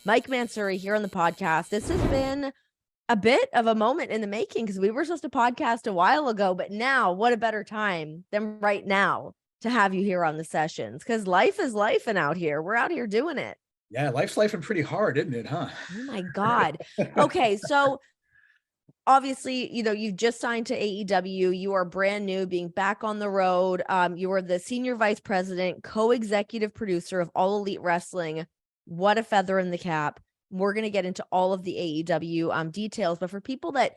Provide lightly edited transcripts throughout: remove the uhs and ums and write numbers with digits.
Mike Mansuri here on the podcast. This has been a bit of a moment in the making because we were supposed to podcast a while ago, but now what a better time than right now to have you here on the sessions, because life is life and out here. We're out here doing it. Yeah, life's life and pretty hard, isn't it, huh? Oh my God. Okay, so obviously, you've just signed to AEW. You are brand new, being back on the road. You are the senior vice president, co-executive producer of All Elite Wrestling. What a feather in the cap. We're going to get into all of the AEW details, but for people that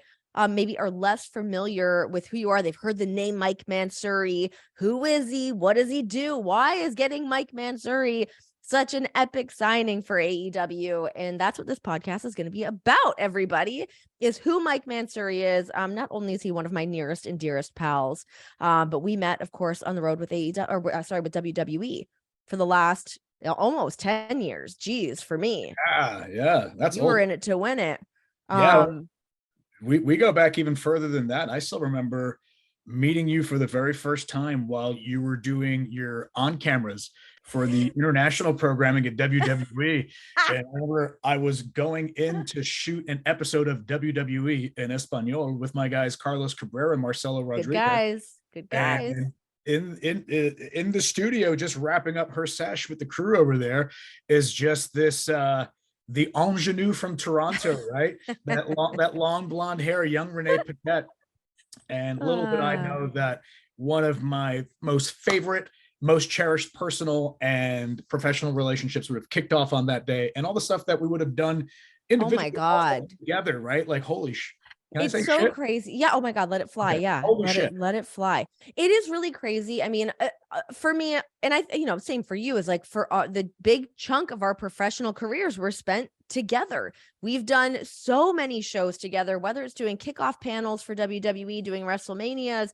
maybe are less familiar with who you are, they've heard the name Mike Mansuri. Who is he? What does he do? Why is getting Mike Mansuri such an epic signing for AEW? And that's what this podcast is going to be about, everybody, is who Mike Mansuri is. Not only is he one of my nearest and dearest pals, but we met, of course, on the road with with WWE for the last almost 10 years. Geez, for me. Yeah. That's you were in it to win it. Yeah. We go back even further than that. I still remember meeting you for the very first time while you were doing your on cameras for the international programming at WWE. And I remember I was going in to shoot an episode of WWE in Espanol with my guys Carlos Cabrera and Marcelo Rodriguez. Good guys. And in the studio, just wrapping up her sesh with the crew over there, is just this the ingenue from Toronto, right? that long blonde hair, young Renee Paquette. And little did I know that one of my most favorite, most cherished personal and professional relationships would have kicked off on that day, and all the stuff that we would have done individually. Oh my God. Together, right? Like, holy it's so crazy. Yeah. Oh my God. Let it fly. Okay. Yeah. Let it fly. It is really crazy. I mean, for me, and I, same for you, is like for the big chunk of our professional careers were spent together. We've done so many shows together, whether it's doing kickoff panels for WWE, doing WrestleManias,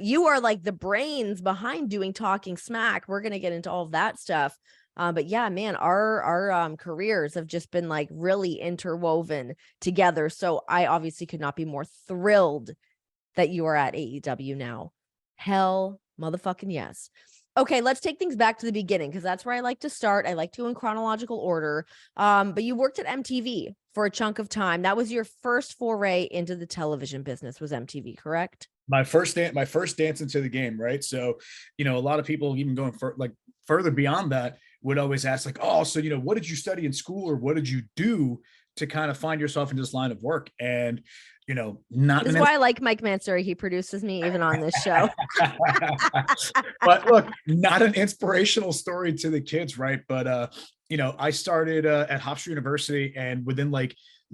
you are like the brains behind doing Talking Smack. We're going to get into all of that stuff. But yeah, man, our careers have just been like really interwoven together. So I obviously could not be more thrilled that you are at AEW now. Hell motherfucking yes. Okay, let's take things back to the beginning, because that's where I like to start. I like to in chronological order. But you worked at MTV for a chunk of time. That was your first foray into the television business, was MTV, correct? My first dance into the game, right? So, a lot of people even going further beyond that would always ask, like, oh, so, what did you study in school, or what did you do to kind of find yourself in this line of work? And, this is why I like Mike Mansuri. He produces me even on this show. But look, not an inspirational story to the kids, right? But, I started at Hofstra University, and within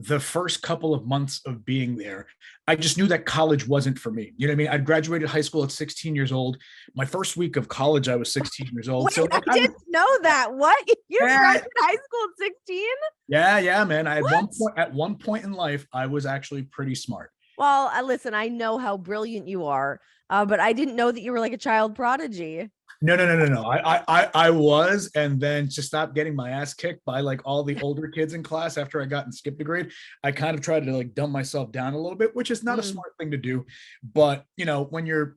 the first couple of months of being there, I just knew that college wasn't for me. You know what I mean? I graduated high school at 16 years old. My first week of college, I was 16 years old. Wait, so I didn't know that. What? You graduated high school at 16? Yeah, man. At one point in life, I was actually pretty smart. Well, listen, I know how brilliant you are, but I didn't know that you were like a child prodigy. No. I was, and then to stop getting my ass kicked by all the older kids in class after I got and skipped a grade, I kind of tried to dumb myself down a little bit, which is not a smart thing to do. But when you're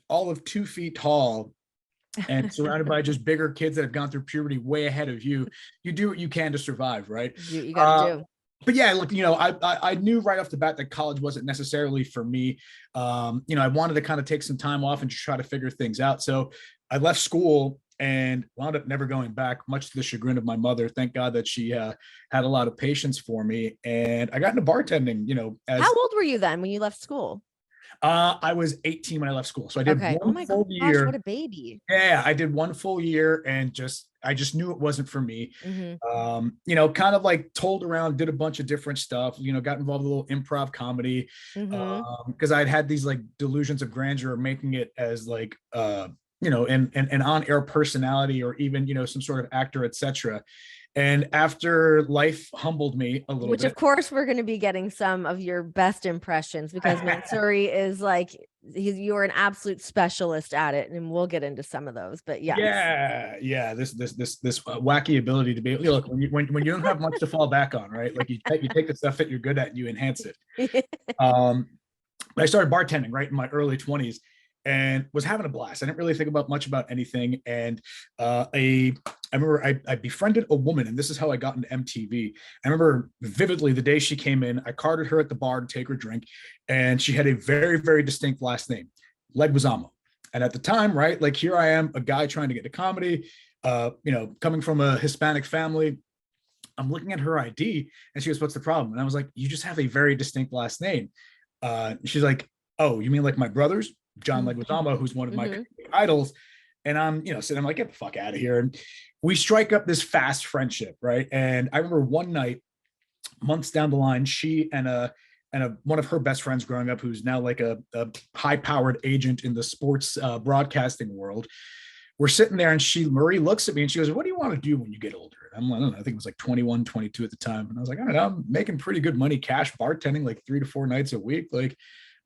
all of 2 feet tall and surrounded by just bigger kids that have gone through puberty way ahead of you, you do what you can to survive, right? You gotta do. But yeah, look, I knew right off the bat that college wasn't necessarily for me. I wanted to kind of take some time off and just try to figure things out. So I left school and wound up never going back, much to the chagrin of my mother. Thank God that she had a lot of patience for me. And I got into bartending, How old were you then when you left school? I was 18 when I left school. So I did one full year. What a baby. Yeah, I did one full year, and I just knew it wasn't for me. Mm-hmm. Kind of told around, did a bunch of different stuff, got involved with a little improv comedy, because I'd had these delusions of grandeur of making it as an on-air personality, or even, some sort of actor, etc. And after life humbled me a little bit. Which, of course, we're going to be getting some of your best impressions, because Mansuri is you're an absolute specialist at it, and we'll get into some of those. But yeah, this wacky ability to be look when you don't have much to fall back on, right? You take the stuff that you're good at and you enhance it. I started bartending right in my early 20s. and was having a blast. I didn't really think about much about anything. And I remember I befriended a woman, and this is how I got into MTV. I remember vividly the day she came in. I carded her at the bar to take her drink, and she had a very, very distinct last name, Leguizamo. And at the time, right, like here I am, a guy trying to get to comedy, coming from a Hispanic family. I'm looking at her ID, and she goes, "What's the problem?" And I was like, "You just have a very distinct last name." She's like, "Oh, you mean like my brother's, John Leguizamo, who's one of my idols?" And I'm, sitting, I'm like, "Get the fuck out of here." And we strike up this fast friendship, right? And I remember one night, months down the line, she and one of her best friends growing up, who's now like a high-powered agent in the sports broadcasting world, we're sitting there, and Marie looks at me and she goes, "What do you want to do when you get older?" And I'm like, I don't know, I think it was like 21, 22 at the time. And I was like, "I don't know, I'm making pretty good money, cash bartending like 3 to 4 nights a week. Like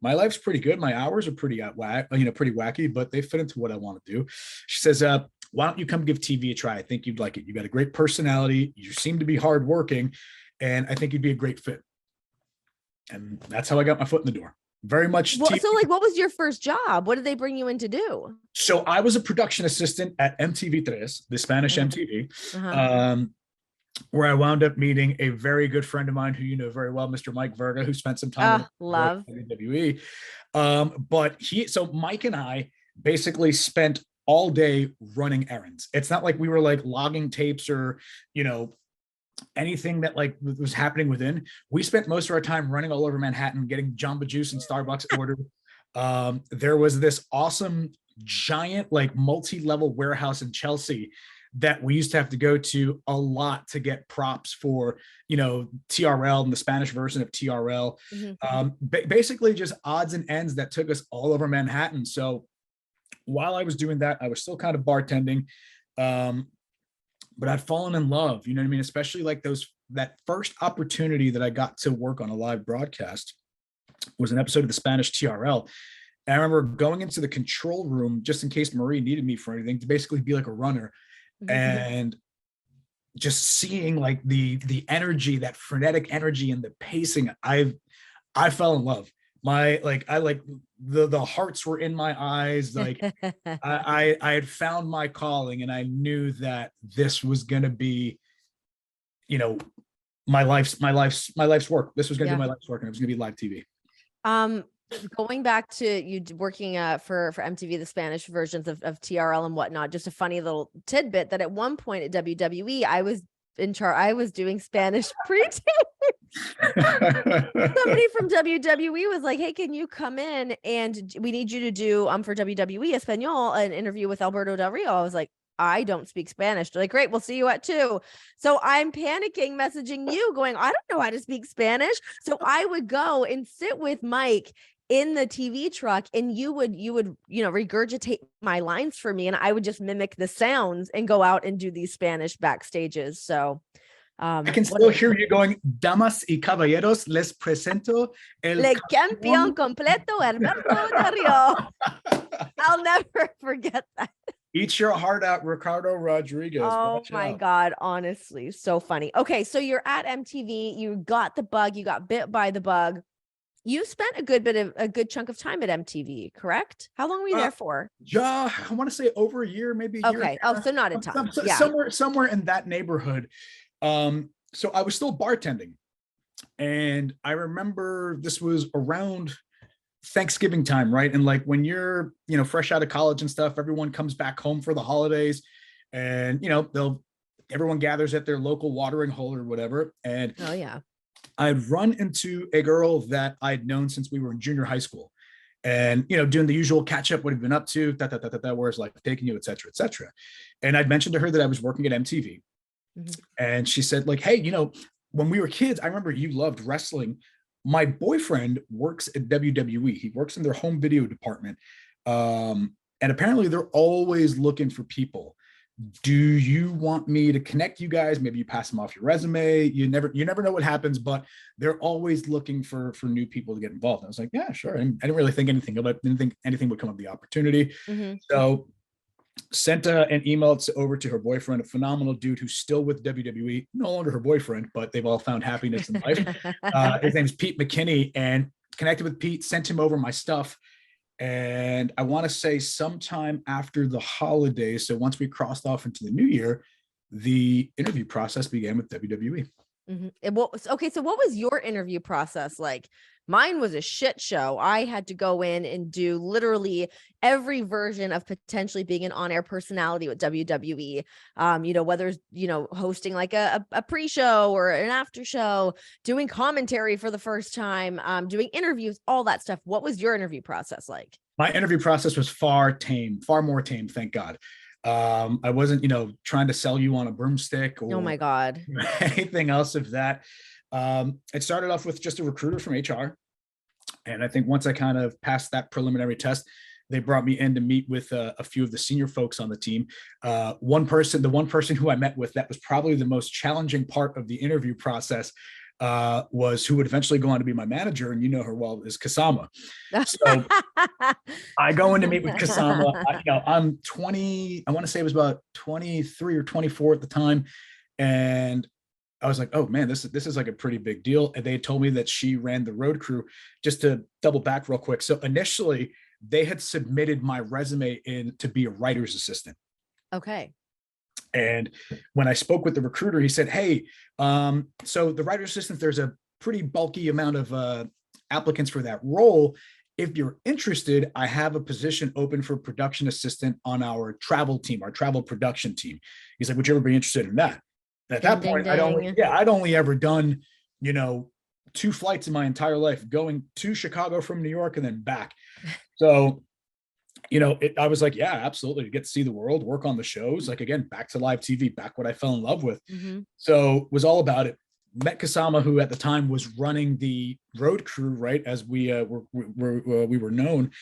my life's pretty good. My hours are pretty pretty wacky, but they fit into what I want to do." She says, "Why don't you come give TV a try? I think you'd like it. You got a great personality. You seem to be hardworking, and I think you'd be a great fit." And that's how I got my foot in the door. Very much. Well, so like, what was your first job? What did they bring you in to do? So I was a production assistant at MTV3, the Spanish MTV, where I wound up meeting a very good friend of mine who you know very well, Mr. Mike Verga, who spent some time love WWE. But Mike and I basically spent all day running errands. It's not like we were like logging tapes or, anything that like was happening within. We spent most of our time running all over Manhattan, getting Jamba Juice and Starbucks ordered. There was this awesome giant like multi-level warehouse in Chelsea that we used to have to go to a lot to get props for, TRL and the Spanish version of TRL. Basically just odds and ends that took us all over Manhattan. So while I was doing that, I was still kind of bartending. But I'd fallen in love, you know what I mean? Especially like that first opportunity that I got to work on a live broadcast was an episode of the Spanish TRL. And I remember going into the control room just in case Marie needed me for anything to basically be like a runner and just seeing like the energy, that frenetic energy and the pacing. I fell in love. The hearts were in my eyes. Like I had found my calling, and I knew that this was going to be, my life's work. This was going to be my life's work, and it was going to be live TV. Going back to you working for MTV, the Spanish versions of TRL and whatnot, just a funny little tidbit that at one point at WWE, I was in charge. I was doing Spanish pre-tape. Somebody from WWE was like, "Hey, can you come in and we need you to do for WWE Espanol an interview with Alberto Del Rio?" I was like, "I don't speak Spanish." They're like, "Great, we'll see you at 2." So I'm panicking, messaging you, going, "I don't know how to speak Spanish." So I would go and sit with Mike in the TV truck, and you would regurgitate my lines for me, and I would just mimic the sounds and go out and do these Spanish backstages. So I can still hear you going, "Damas y caballeros, les presento el campeón completo, Alberto Del Rio." I'll never forget that. Eat your heart out, Ricardo Rodriguez. Oh my God, honestly, so funny. Okay, so you're at MTV, you got the bug, you got bit by the bug. You spent a good chunk of time at MTV, correct? How long were you there for? Yeah, I want to say over a year, maybe a year. Okay. Oh, so not a ton. Somewhere in that neighborhood. So I was still bartending, and I remember this was around Thanksgiving time, right? And like when you're, fresh out of college and stuff, everyone comes back home for the holidays, and everyone gathers at their local watering hole or whatever. And oh yeah, I'd run into a girl that I'd known since we were in junior high school, and doing the usual catch up, what have you been up to, where's life taking you, et cetera, et cetera. And I'd mentioned to her that I was working at MTV. And she said, like, "Hey, when we were kids, I remember you loved wrestling. My boyfriend works at WWE. He works in their home video department. And apparently they're always looking for people. Do you want me to connect you guys? Maybe you pass them off your resume. You never know what happens, but they're always looking for new people to get involved." And I was like, "Yeah, sure." And I didn't really think anything about it. Didn't think anything would come of the opportunity. So sent an email over to her boyfriend, a phenomenal dude who's still with WWE, no longer her boyfriend, but they've all found happiness in life. His name's Pete McKinney, and connected with Pete, sent him over my stuff. And I want to say sometime after the holidays, so once we crossed off into the new year, the interview process began with WWE. Okay, so what was your interview process like? Mine was a shit show. I had to go in and do literally every version of potentially being an on-air personality with WWE. Whether it's, hosting like a pre-show or an after show, doing commentary for the first time, doing interviews, all that stuff. What was your interview process like? My interview process was far more tame, thank God. I wasn't, trying to sell you on a broomstick or Oh my God. anything else of that. It started off with just a recruiter from HR. And I think once I kind of passed that preliminary test, they brought me in to meet with a few of the senior folks on the team. The one person who I met with that was probably the most challenging part of the interview process was who would eventually go on to be my manager, and you know her well, is Kasama. So I go in to meet with Kasama. I'm 20, I want to say it was about 23 or 24 at the time. And I was like, oh man, this is like a pretty big deal. And they told me that she ran the road crew. Just to double back real quick. So initially they had submitted my resume in to be a writer's assistant. Okay. And when I spoke with the recruiter, he said, hey, so the writer's assistant, there's a pretty bulky amount of applicants for that role. If you're interested, I have a position open for production assistant on our travel team, our travel production team. He's like, would you ever be interested in that? And at that point, I'd only ever done, 2 flights in my entire life, going to Chicago from New York and then back. So, I was like, yeah, absolutely. To get to see the world, work on the shows, like, again, back to live TV, back what I fell in love with. Mm-hmm. So was all about it. Met Kasama, who at the time was running the road crew, right, as we were known.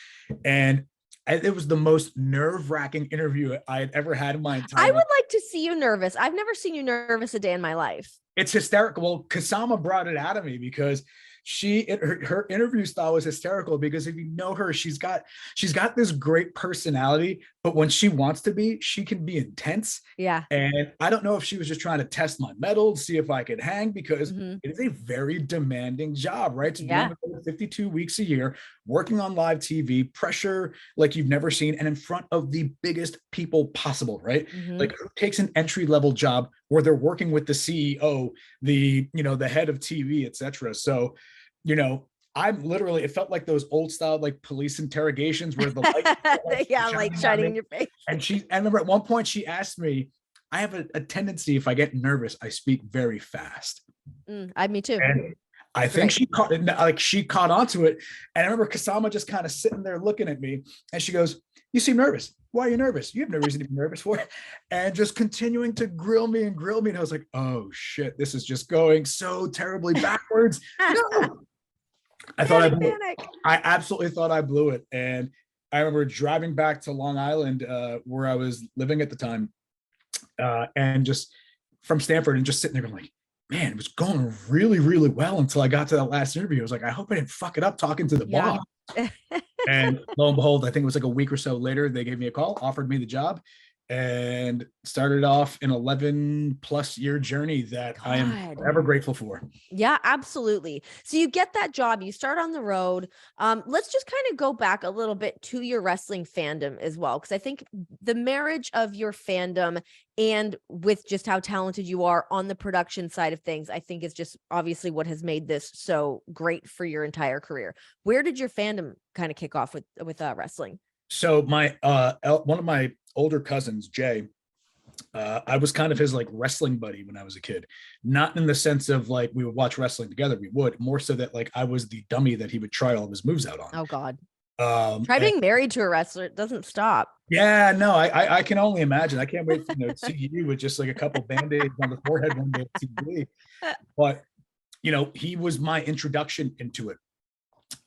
And it was the most nerve-wracking interview I had ever had in my entire life. I would like to see you nervous. I've never seen you nervous a day in my life. It's hysterical. Well, Kasama brought it out of me because her interview style was hysterical, because if you know her, she's got this great personality, but when she wants to be, she can be intense. Yeah. And I don't know if she was just trying to test my mettle, see if I could hang, because Mm-hmm. it is a very demanding job, right? So Yeah. 52 weeks a year, working on live TV, pressure like you've never seen, and in front of the biggest people possible, right? Mm-hmm. Like, who takes an entry-level job where they're working with the CEO, the head of TV, etc. So, I'm literally, it felt like those old style, like, police interrogations where the light like shining in your face. And I remember at one point she asked me, I have a tendency, if I get nervous, I speak very fast. Me too. And I think she caught onto it. And I remember Kasama just kind of sitting there looking at me, and she goes, you seem nervous. Why are you nervous? You have no reason to be nervous for it. And just continuing to grill me. And I was like, oh shit, this is just going so terribly backwards. No. I absolutely thought I blew it. And I remember driving back to Long Island, where I was living at the time, and just from Stanford, and just sitting there going like, man, it was going really, really well until I got to that last interview. I was like, I hope I didn't fuck it up talking to the boss. And lo and behold, I think it was like a week or so later, they gave me a call, offered me the job, and started off an 11+ year journey that I am forever grateful for. Yeah, absolutely. So you get that job, you start on the road. Let's just kind of go back a little bit to your wrestling fandom as well, because I think the marriage of your fandom and with just how talented you are on the production side of things, I think is just obviously what has made this so great for your entire career. Where did your fandom kind of kick off with wrestling? So my one of my older cousins, Jay, I was kind of his like wrestling buddy when I was a kid. Not in the sense of like we would watch wrestling together, we would, more so that like I was the dummy that he would try all of his moves out on. Oh God. Try being married to a wrestler. It doesn't stop. Yeah, no, I can only imagine. I can't wait to see you with just like a couple band-aids on the forehead one day at TV. But he was my introduction into it.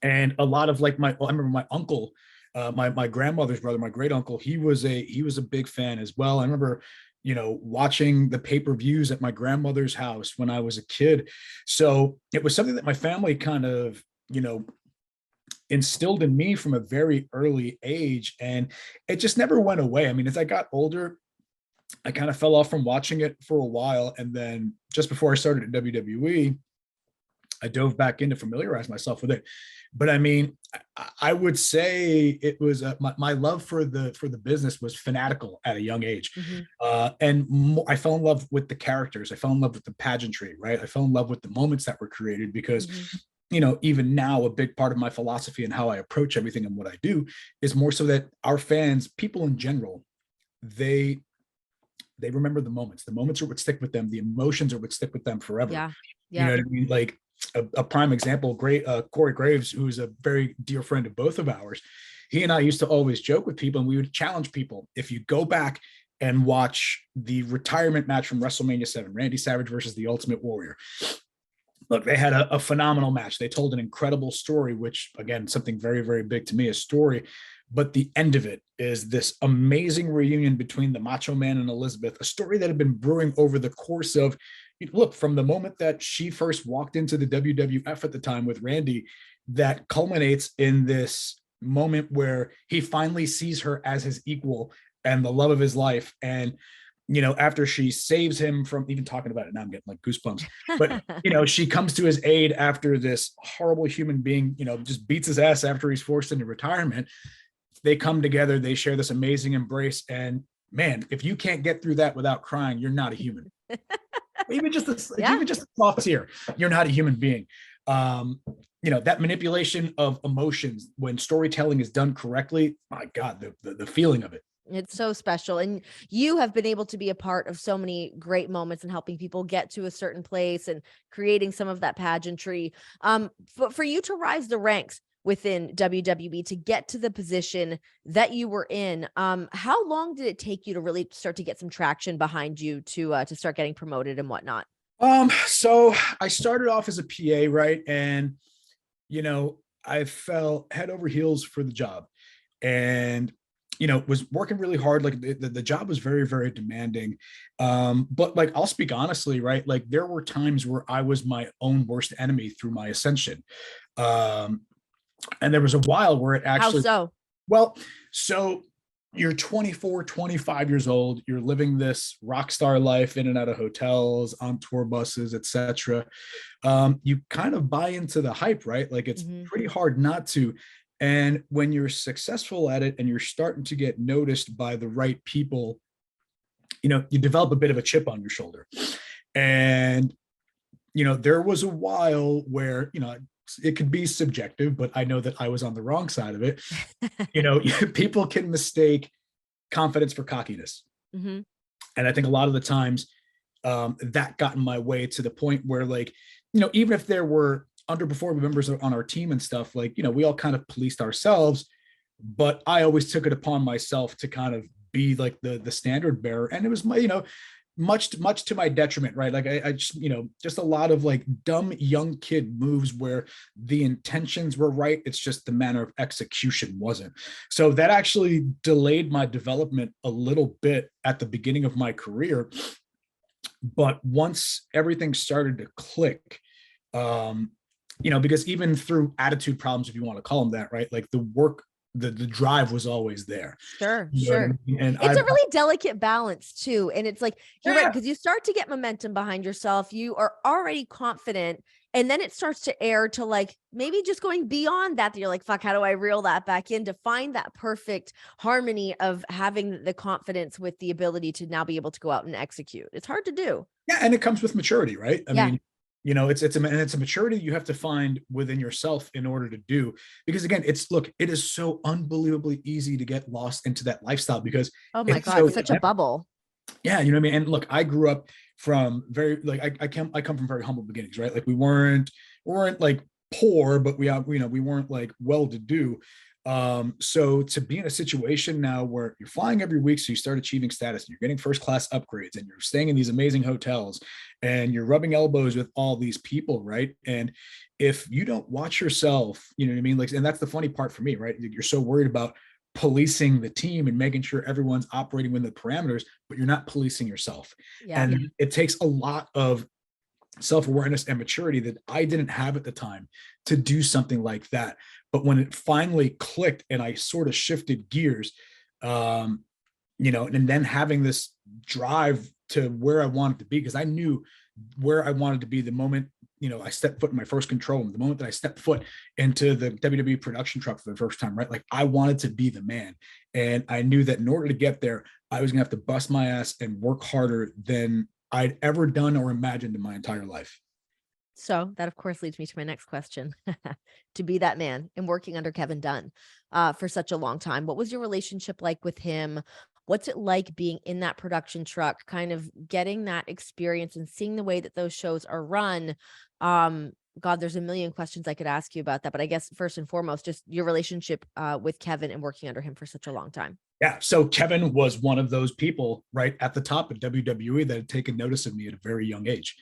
And a lot of like I remember my uncle, my grandmother's brother, my great uncle, he was a big fan as well. I remember, watching the pay-per-views at my grandmother's house when I was a kid. So it was something that my family kind of, instilled in me from a very early age, and it just never went away. I mean, as I got older, I kind of fell off from watching it for a while. And then just before I started at WWE, I dove back in to familiarize myself with it. But I mean, I would say it was my love for the business was fanatical at a young age. Mhm. I fell in love with the characters. I fell in love with the pageantry, right? I fell in love with the moments that were created because, Mhm. even now, a big part of my philosophy and how I approach everything and what I do is more so that our fans, people in general, they remember the moments are what stick with them, the emotions are what stick with them forever. Yeah. You know Yeah. what I mean? Like a prime example, great Corey Graves, who's a very dear friend of both of ours. He and I used to always joke with people, and we would challenge people. If you go back and watch the retirement match from WrestleMania 7, Randy Savage versus the Ultimate Warrior, look, they had a phenomenal match. They told an incredible story, which, again, something very, very big to me, a story. But the end of it is this amazing reunion between the Macho Man and Elizabeth, a story that had been brewing over the course of, look, from the moment that she first walked into the WWF at the time with Randy, that culminates in this moment where he finally sees her as his equal and the love of his life. And after she saves him from, even talking about it now, I'm getting like goosebumps. But she comes to his aid after this horrible human being, just beats his ass after he's forced into retirement. They come together, they share this amazing embrace. And man, if you can't get through that without crying, you're not a human. even just a soft tear, you're not a human being. That manipulation of emotions when storytelling is done correctly, my God, the feeling of it. It's so special. And you have been able to be a part of so many great moments and helping people get to a certain place and creating some of that pageantry. For you to rise the ranks within WWE to get to the position that you were in, how long did it take you to really start to get some traction behind you to start getting promoted and whatnot? So I started off as a PA, right? And, I fell head over heels for the job. And was working really hard. Like the job was very, very demanding. But like, I'll speak honestly, right? Like there were times where I was my own worst enemy through my ascension. And there was a while where it actually, How so? well, so you're 24, 25 years old, you're living this rock star life in and out of hotels, on tour buses, etc. You kind of buy into the hype, right? Like it's pretty hard not to. And when you're successful at it and you're starting to get noticed by the right people, you develop a bit of a chip on your shoulder. And, there was a while where, it could be subjective, but I know that I was on the wrong side of it. People can mistake confidence for cockiness. Mm-hmm. And I think a lot of the times that got in my way to the point where, like, even if there were underperforming members on our team and stuff, like, we all kind of policed ourselves, but I always took it upon myself to kind of be like the standard bearer. And it was my, much to my detriment, right? Like I just, just a lot of like dumb young kid moves where the intentions were right. It's just the manner of execution wasn't. So that actually delayed my development a little bit at the beginning of my career. But once everything started to click, because even through attitude problems, if you want to call them that, right? Like the work, the drive was always there. Sure. And it's a really delicate balance too. And it's like, you're right, because you start to get momentum behind yourself. You are already confident. And then it starts to air to like, maybe just going beyond that you're like, fuck, how do I reel that back in to find that perfect harmony of having the confidence with the ability to now be able to go out and execute. It's hard to do. Yeah. And it comes with maturity, right? I mean, it's a maturity you have to find within yourself in order to do, because again, it is so unbelievably easy to get lost into that lifestyle because oh my God, it's such a bubble. Yeah. You know what I mean? And look, I grew up from very, like, I come from very humble beginnings, right? Like we weren't like poor, but we weren't like well-to-do. So to be in a situation now where you're flying every week, so you start achieving status, and you're getting first class upgrades, and you're staying in these amazing hotels, and you're rubbing elbows with all these people, right? And if you don't watch yourself, you know what I mean? Like, and that's the funny part for me, right? You're so worried about policing the team and making sure everyone's operating within the parameters, but you're not policing yourself. And it takes a lot of self-awareness and maturity that I didn't have at the time to do something like that. But when it finally clicked and I sort of shifted gears, and then having this drive to where I wanted to be, because I knew where I wanted to be the moment I stepped foot in my first control room, the moment that I stepped foot into the WWE production truck for the first time, right? Like I wanted to be the man. And I knew that in order to get there, I was gonna have to bust my ass and work harder than I'd ever done or imagined in my entire life. So that, of course, leads me to my next question. To be that man and working under Kevin Dunn for such a long time, what was your relationship like with him? What's it like being in that production truck, kind of getting that experience and seeing the way that those shows are run? God, there's a million questions I could ask you about that, but I guess first and foremost, just your relationship with Kevin and working under him for such a long time. Yeah. So Kevin was one of those people right at the top of WWE that had taken notice of me at a very young age.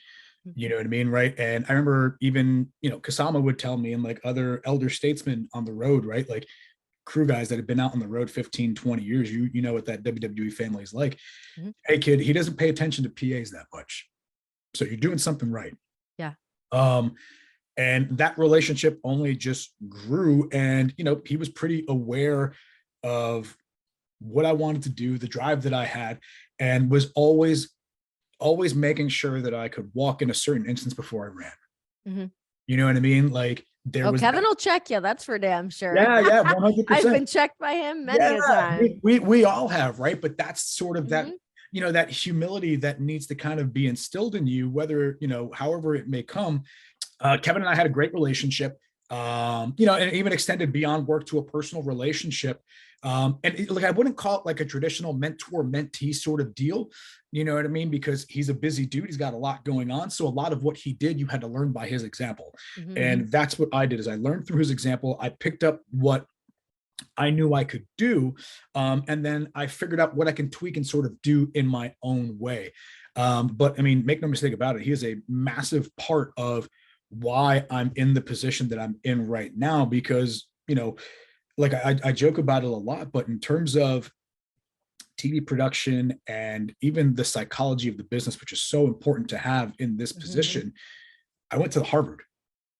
You know what I mean? Right. And I remember even, Kasama would tell me and like other elder statesmen on the road, right? Like crew guys that have been out on the road 15, 20 years, you know what that WWE family is like. Mm-hmm. Hey kid, he doesn't pay attention to PAs that much. So you're doing something right. Yeah. And that relationship only just grew. And, he was pretty aware of what I wanted to do, the drive that I had, and was always making sure that I could walk in a certain instance before I ran. Mm-hmm. You know what I mean? Like Kevin will check you. That's for damn sure. Yeah, 100%. I've been checked by him many a time. We all have, right? But that's sort of that, that humility that needs to kind of be instilled in you, whether, however it may come. Kevin and I had a great relationship, and it even extended beyond work to a personal relationship. I wouldn't call it like a traditional mentor-mentee sort of deal. You know what I mean? Because he's a busy dude. He's got a lot going on. So a lot of what he did, you had to learn by his example. Mm-hmm. And that's what I did is I learned through his example. I picked up what I knew I could do. And then I figured out what I can tweak and sort of do in my own way. But I mean, make no mistake about it. He is a massive part of why I'm in the position that I'm in right now, because, like I joke about it a lot, but in terms of TV production and even the psychology of the business, which is so important to have in this position, I went to Harvard.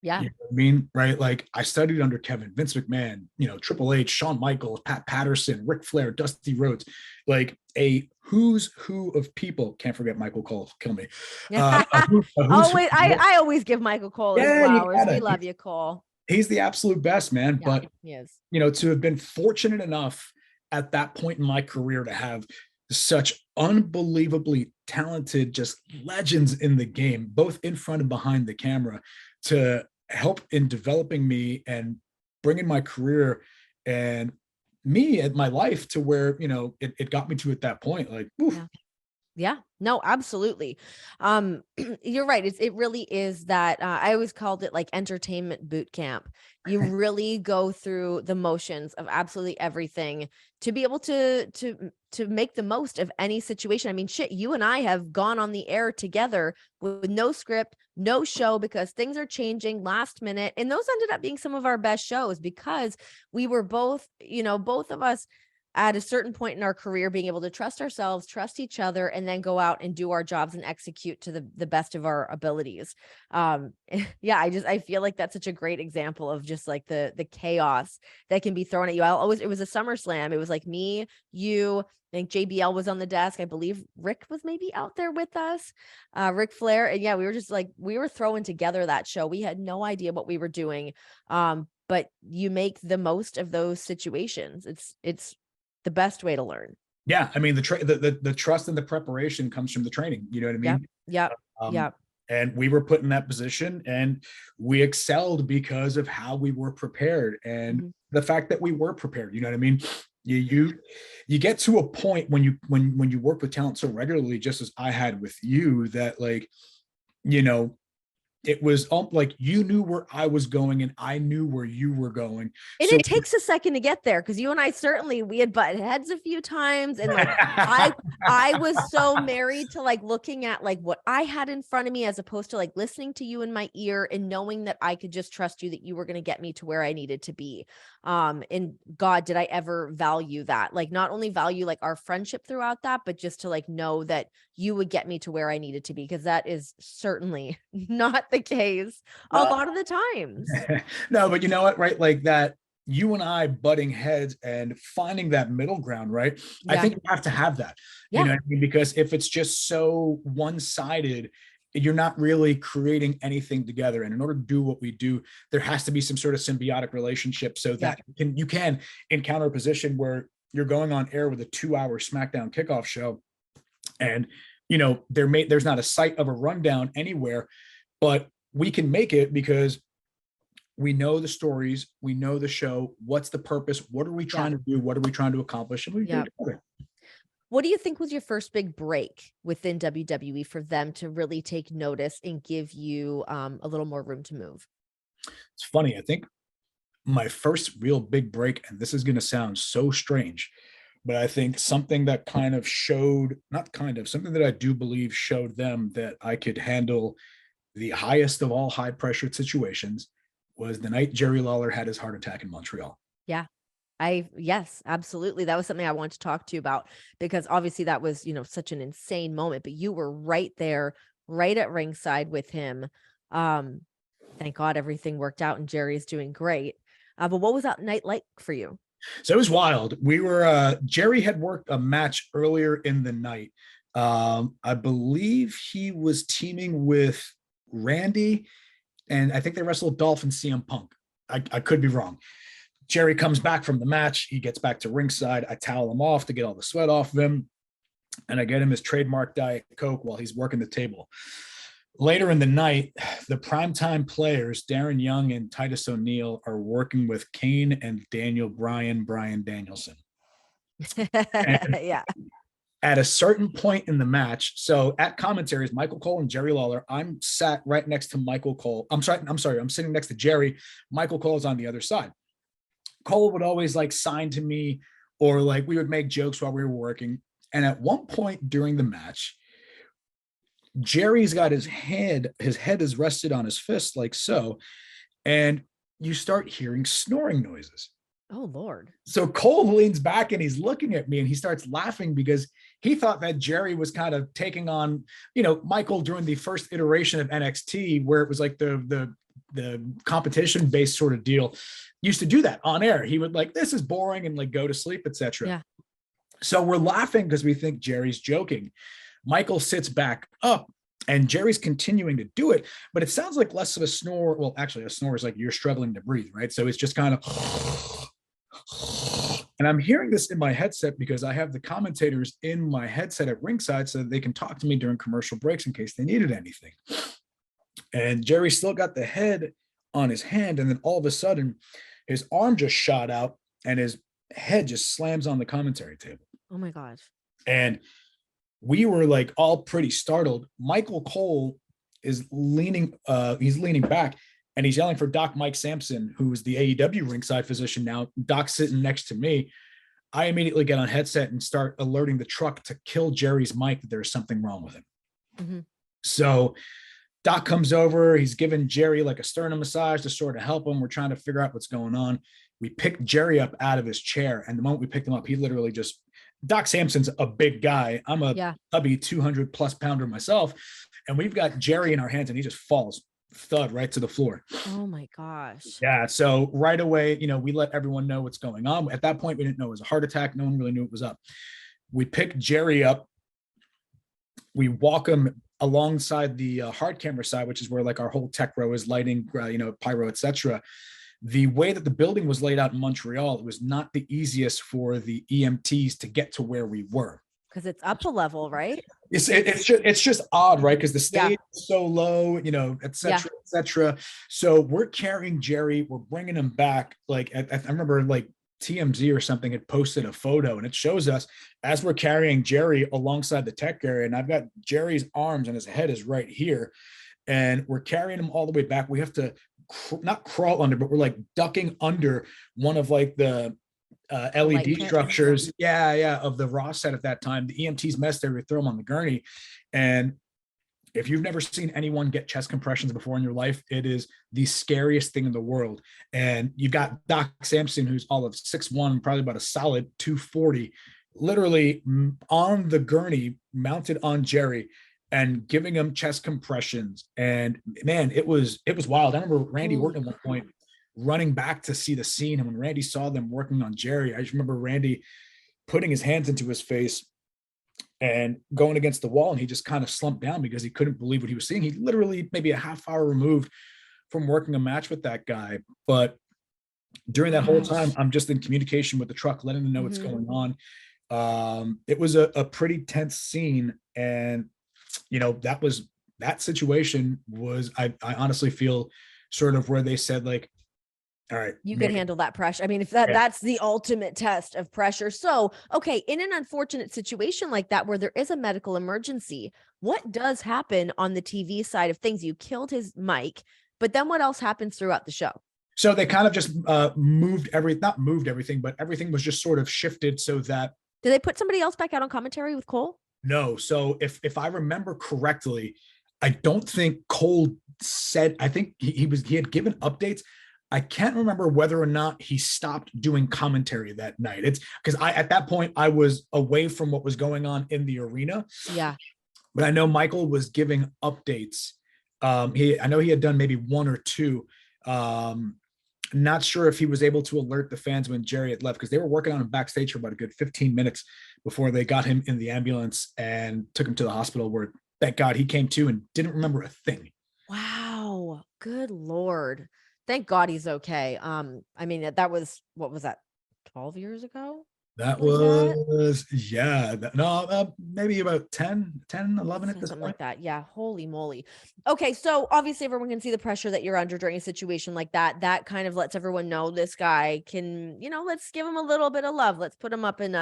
Yeah. You know what I mean? Right. Like I studied under Kevin, Vince McMahon, Triple H, Shawn Michaels, Pat Patterson, Ric Flair, Dusty Rhodes, like a who's who of people. Can't forget Michael Cole. Kill me. I always give Michael Cole his flowers. We love you, Cole. He's the absolute best, man. Yeah, but he is. To have been fortunate enough at that point in my career to have such unbelievably talented, just legends in the game, both in front and behind the camera, to help in developing me and bringing my career and me and my life to where, it got me to at that point. Like, yeah, no, absolutely. You're right. It really is that, I always called it like entertainment boot camp. You really go through the motions of absolutely everything to be able to make the most of any situation. I mean, shit, you and I have gone on the air together with no script, no show, because things are changing last minute. And those ended up being some of our best shows because we were both, both of us at a certain point in our career being able to trust ourselves, trust each other, and then go out and do our jobs and execute to the best of our abilities. Yeah, I feel like that's such a great example of just like the chaos that can be thrown at you. It was a SummerSlam. It was like me, you, I think JBL was on the desk. I believe Rick was maybe out there with us, Ric Flair. And yeah, we were just like, we were throwing together that show. We had no idea what we were doing. But you make the most of those situations. It's the best way to learn. Yeah. I mean, the trust and the preparation comes from the training. You know what I mean? Yeah. And we were put in that position and we excelled because of how we were prepared and the fact that we were prepared. You know what I mean? You get to a point when you work with talent so regularly, just as I had with you, that like, it was like you knew where I was going and I knew where you were going. And so, it takes a second to get there because you and I we had butted heads a few times. And like I was so married to like looking at like what I had in front of me as opposed to like listening to you in my ear and knowing that I could just trust you, that you were going to get me to where I needed to be. And God, did I ever value that? Like not only value like our friendship throughout that, but just to like know that you would get me to where I needed to be. Cause that is certainly not the case a lot of the times. No, but you know what, right? Like that, you and I butting heads and finding that middle ground, right? Yeah. I think you have to have that, you know what I mean? Because if it's just so one-sided, you're not really creating anything together. And in order to do what we do, there has to be some sort of symbiotic relationship so that you can encounter a position where you're going on air with a 2-hour SmackDown kickoff show. And, there's not a sight of a rundown anywhere, but we can make it because we know the stories, we know the show, what's the purpose, what are we trying to do, what are we trying to accomplish, and we do it together. What do you think was your first big break within WWE for them to really take notice and give you a little more room to move? It's funny. I think my first real big break, and this is going to sound so strange, but I think something that kind of showed, something that I do believe showed them that I could handle the highest of all high pressured situations was the night Jerry Lawler had his heart attack in Montreal. Yeah. Yes, absolutely. That was something I wanted to talk to you about because obviously that was, such an insane moment, but you were right there, right at ringside with him. Thank God everything worked out and Jerry's doing great. But what was that night like for you? So it was wild. We were, Jerry had worked a match earlier in the night. I believe he was teaming with Randy, and I think they wrestled Dolph and CM Punk. I could be wrong. Jerry comes back from the match. He gets back to ringside. I towel him off to get all the sweat off of him. And I get him his trademark Diet Coke while he's working the table. Later in the night, the primetime players, Darren Young and Titus O'Neil, are working with Kane and Brian Danielson. Yeah. At a certain point in the match, so at commentaries, Michael Cole and Jerry Lawler, I'm sat right next to Michael Cole. I'm sitting next to Jerry. Michael Cole is on the other side. Cole would always sign to me, or we would make jokes while we were working. And at one point during the match, Jerry's got his head is rested on his fist like so. And you start hearing snoring noises. Oh, Lord. So Cole leans back and he's looking at me and he starts laughing because he thought that Jerry was kind of taking on, Michael during the first iteration of NXT, where it was the competition based sort of deal. Used to do that on air. He would this is boring and go to sleep, etc. Yeah. So we're laughing because we think Jerry's joking. Michael sits back up and Jerry's continuing to do it, but it sounds like less of a snore. Well, actually a snore is you're struggling to breathe, right? So it's just kind of, and I'm hearing this in my headset because I have the commentators in my headset at ringside so that they can talk to me during commercial breaks in case they needed anything. And Jerry still got the head on his hand. And then all of a sudden his arm just shot out and his head just slams on the commentary table. Oh my gosh. And we were all pretty startled. Michael Cole is leaning back and he's yelling for Doc Mike Sampson, who is the AEW ringside physician now. Doc's sitting next to me. I immediately get on headset and start alerting the truck to kill Jerry's mic that there's something wrong with him. Mm-hmm. So Doc comes over. He's giving Jerry a sternum massage to sort of help him. We're trying to figure out what's going on. We picked Jerry up out of his chair. And the moment we picked him up, he literally Doc Sampson's a big guy. I'm a chubby 200 plus pounder myself. And we've got Jerry in our hands and he just falls thud right to the floor. Oh my gosh. Yeah. So right away, we let everyone know what's going on. At that point, we didn't know it was a heart attack. No one really knew it was up. We picked Jerry up. We walk him alongside the hard camera side, which is where our whole tech row is, lighting, pyro, etc. The way that the building was laid out in Montreal, it was not the easiest for the EMTs to get to where we were. Because it's up a level, right? It's just odd, right? Because the stage is so low, et cetera, et cetera. So we're carrying Jerry, we're bringing him back. I remember TMZ or something had posted a photo and it shows us as we're carrying Jerry alongside the tech area. And I've got Jerry's arms and his head is right here. And we're carrying him all the way back. We have to not crawl under, but we're ducking under one of the LED structures. Of the Raw set at that time. The EMTs messed there. We throw them on the gurney. And if you've never seen anyone get chest compressions before in your life, it is the scariest thing in the world. And you've got Doc Sampson, who's all of 6'1", probably about a solid 240, literally on the gurney, mounted on Jerry and giving him chest compressions. And man, it was wild. I remember Randy Orton at one point running back to see the scene. And when Randy saw them working on Jerry, I just remember Randy putting his hands into his face and going against the wall, and he just kind of slumped down because he couldn't believe what he was seeing. He literally maybe a half hour removed from working a match with that guy. But during that whole time, I'm just in communication with the truck, letting them know what's going on. It was a pretty tense scene. And, that situation was, I honestly feel sort of where they said, like, all right, you can handle that pressure. I mean, if that's the ultimate test of pressure. So, okay, in an unfortunate situation like that, where there is a medical emergency, what does happen on the TV side of things? You killed his mic, but then what else happens throughout the show? So they kind of just not moved everything, but everything was just sort of shifted so that. Did they put somebody else back out on commentary with Cole? No. So if I remember correctly, I don't think Cole said, I think he had given updates. I can't remember whether or not he stopped doing commentary that night. It's because at that point I was away from what was going on in the arena. Yeah. But I know Michael was giving updates. I know he had done maybe one or two. Not sure if he was able to alert the fans when Jerry had left, because they were working on him backstage for about a good 15 minutes before they got him in the ambulance and took him to the hospital, where, thank God, he came to and didn't remember a thing. Wow. Good Lord. Thank God he's okay. I mean, that was, what was that, 12 years ago? That was, maybe about 10, 11 at this Something point. like that. Yeah. Holy moly. Okay. So obviously everyone can see the pressure that you're under during a situation like that. That kind of lets everyone know this guy can, let's give him a little bit of love. Let's put him up in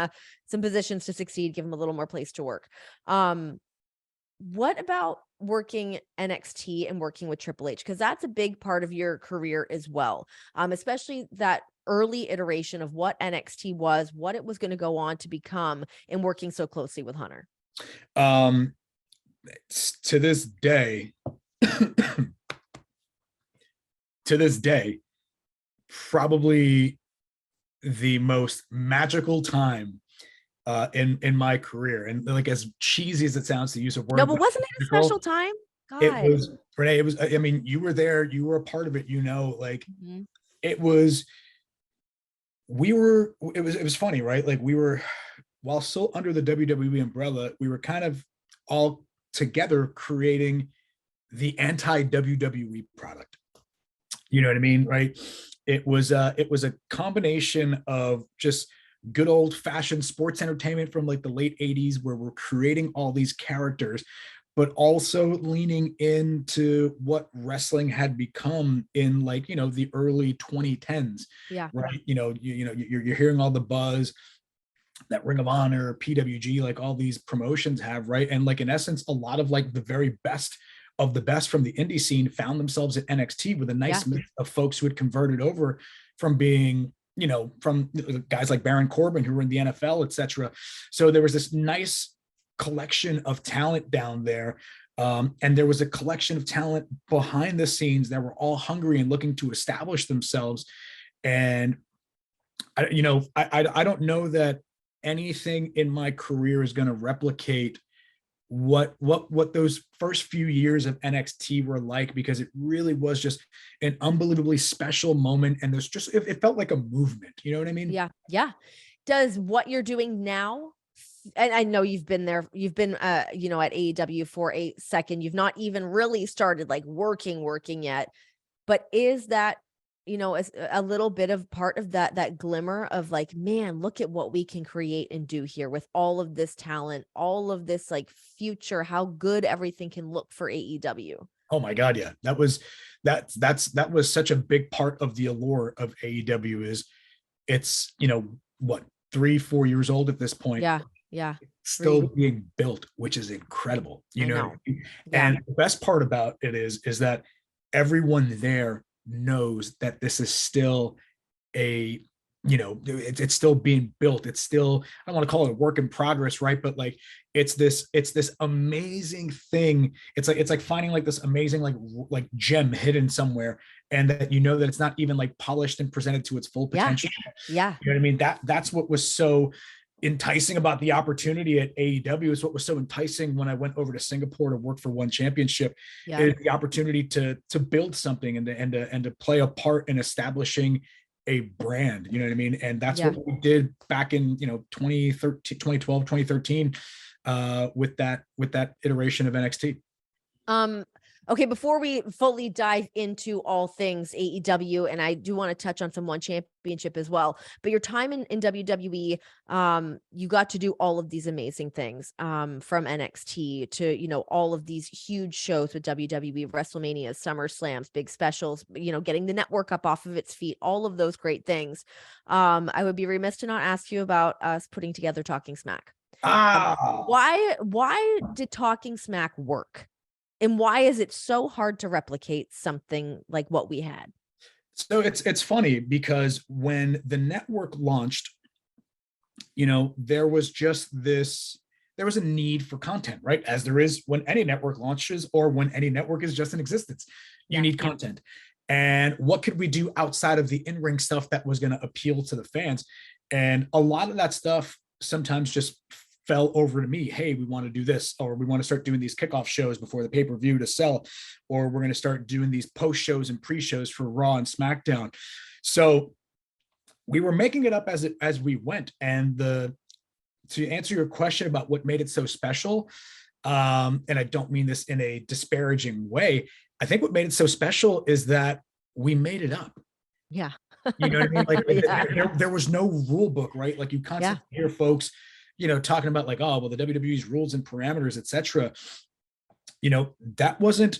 some positions to succeed, give him a little more place to work. What about working NXT and working with Triple H? Because that's a big part of your career as well, especially that early iteration of what NXT was, what it was going to go on to become, and working so closely with Hunter. To this day, probably the most magical time in my career. And like, as cheesy as it sounds to use a word, no, but wasn't it a special time? God. It was, Renee, it was, I mean, you were there, you were a part of it, like it was, it was funny, right? Like, we were, while still under the WWE umbrella, we were kind of all together creating the anti-WWE product. You know what I mean? Right. It was a combination of just good old fashioned sports entertainment from like the late 80s, where we're creating all these characters, but also leaning into what wrestling had become in, like, the early 2010s. Yeah. Right. You're hearing all the buzz that Ring of Honor, PWG, like all these promotions have, right? And like, in essence, a lot of like the very best of the best from the indie scene found themselves at NXT with a nice mix of folks who had converted over from being, from guys like Baron Corbin, who were in the NFL, etc. So there was this nice collection of talent down there. And there was a collection of talent behind the scenes that were all hungry and looking to establish themselves. And I don't know that anything in my career is going to replicate what those first few years of NXT were like, because it really was just an unbelievably special moment. And there's just, it felt like a movement. You know what I mean? Yeah. Yeah. Does what you're doing now, and I know you've been there, you've been, at AEW for a second, you've not even really started like working yet, but is that, a little bit of part of that glimmer of like, man, look at what we can create and do here with all of this talent, all of this like future, how good everything can look for AEW. Oh my God. Yeah. That was such a big part of the allure of AEW. Is it's, what, 3-4 years old at this point. Yeah. Yeah. Still being built, which is incredible. You know? Yeah. And the best part about it is that everyone there knows that this is still it's still being built. It's still, I don't want to call it a work in progress, right? But like, it's this amazing thing. It's like finding like this amazing like gem hidden somewhere, and that that it's not even like polished and presented to its full potential. Yeah. You know what I mean? That's what was so enticing about the opportunity at AEW. Is what was so enticing when I went over to Singapore to work for One Championship. Is the opportunity to build something and to play a part in establishing a brand. You know what I mean? And that's what we did back in 2012, 2013. with that iteration of NXT. Okay, before we fully dive into all things AEW, and I do want to touch on some One Championship as well, but your time in WWE, you got to do all of these amazing things, from NXT to, all of these huge shows with WWE, WrestleMania, SummerSlams, big specials, getting the network up off of its feet, all of those great things. I would be remiss to not ask you about us putting together Talking Smack. Why did Talking Smack work? And why is it so hard to replicate something like what we had? So it's funny because when the network launched, there was a need for content, right? As there is when any network launches or when any network is just in existence, you need content. And what could we do outside of the in-ring stuff that was going to appeal to the fans? And a lot of that stuff sometimes just fell over to me. Hey, we want to do this, or we want to start doing these kickoff shows before the pay-per-view to sell, or we're going to start doing these post shows and pre-shows for Raw and SmackDown. So we were making it up as we went. And to answer your question about what made it so special, and I don't mean this in a disparaging way, I think what made it so special is that we made it up. Yeah. You know what I mean? Like there was no rule book, right? Like you constantly hear folks talking about like, oh, well, the WWE's rules and parameters, etc. That wasn't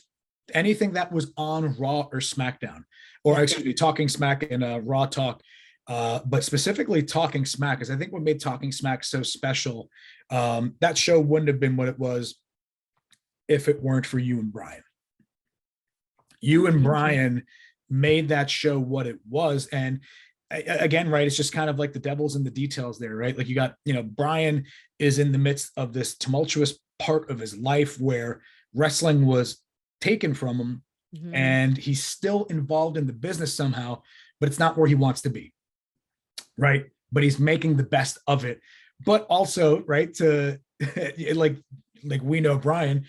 anything that was on Raw or SmackDown, or excuse me, Talking Smack and Raw Talk. But specifically Talking Smack, because I think what made Talking Smack so special, that show wouldn't have been what it was if it weren't for you and Brian. You and Brian made that show what it was. And again, right, it's just kind of like the devil's in the details there, right? Like you got, Brian is in the midst of this tumultuous part of his life where wrestling was taken from him, and he's still involved in the business somehow, but it's not where he wants to be, right? But he's making the best of it. But also, right, to like we know Brian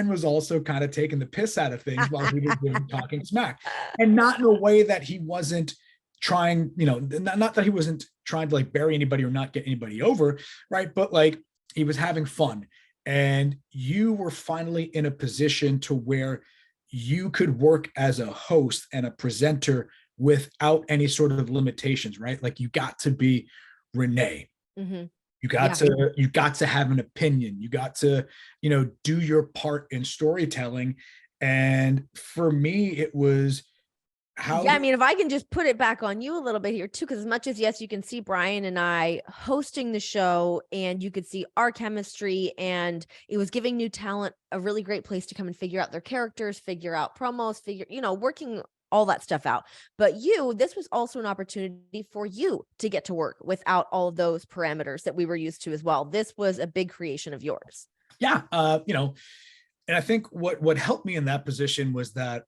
was also kind of taking the piss out of things while he was doing Talking Smack, and not in a way that he wasn't trying, not that he wasn't trying to like bury anybody or not get anybody over, right? But like he was having fun, and you were finally in a position to where you could work as a host and a presenter without any sort of limitations, right? Like you got to be Renee. You got to have an opinion. You got to, do your part in storytelling. And for me, it was if I can just put it back on you a little bit here too, because as much as yes, you can see Brian and I hosting the show and you could see our chemistry, and it was giving new talent a really great place to come and figure out their characters, figure out promos, working all that stuff out. But this was also an opportunity for you to get to work without all of those parameters that we were used to as well. This was a big creation of yours. Yeah. And I think what helped me in that position was that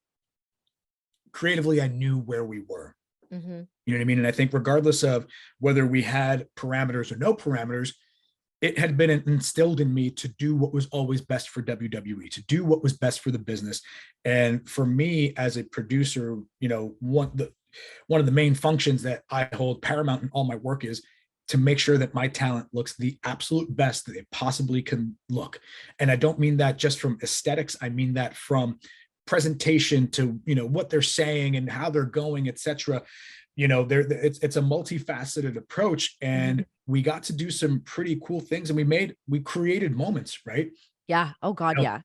creatively, I knew where we were. You know what I mean? And I think regardless of whether we had parameters or no parameters, it had been instilled in me to do what was always best for WWE, to do what was best for the business. And for me as a producer, one of the main functions that I hold paramount in all my work is to make sure that my talent looks the absolute best that it possibly can look. And I don't mean that just from aesthetics. I mean that from presentation to what they're saying and how they're going, etc. It's a multifaceted approach, and we got to do some pretty cool things, and we created moments, right? Yeah. Oh God. Yeah.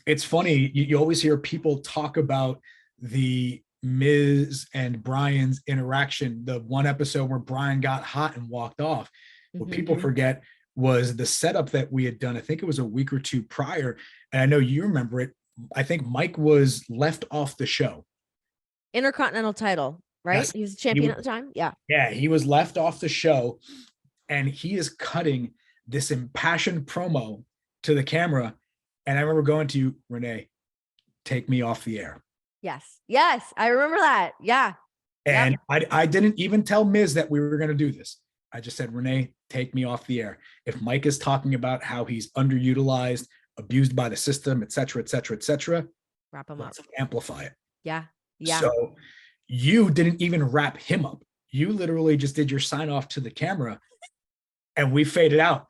It's funny, you always hear people talk about the Miz and Brian's interaction, the one episode where Brian got hot and walked off. What people forget was the setup that we had done. I think it was a week or two prior, and I know you remember it. I think Mike was left off the show. Intercontinental title, right? Yes. He was champion at the time. Yeah. Yeah, he was left off the show, and he is cutting this impassioned promo to the camera. And I remember going to you, Renee, take me off the air. Yes, I remember that. Yeah. And I didn't even tell Miz that we were going to do this. I just said, Renee, take me off the air. If Mike is talking about how he's underutilized, abused by the system, et cetera, wrap him up, amplify it. Yeah. So you didn't even wrap him up. You literally just did your sign off to the camera, and we faded out.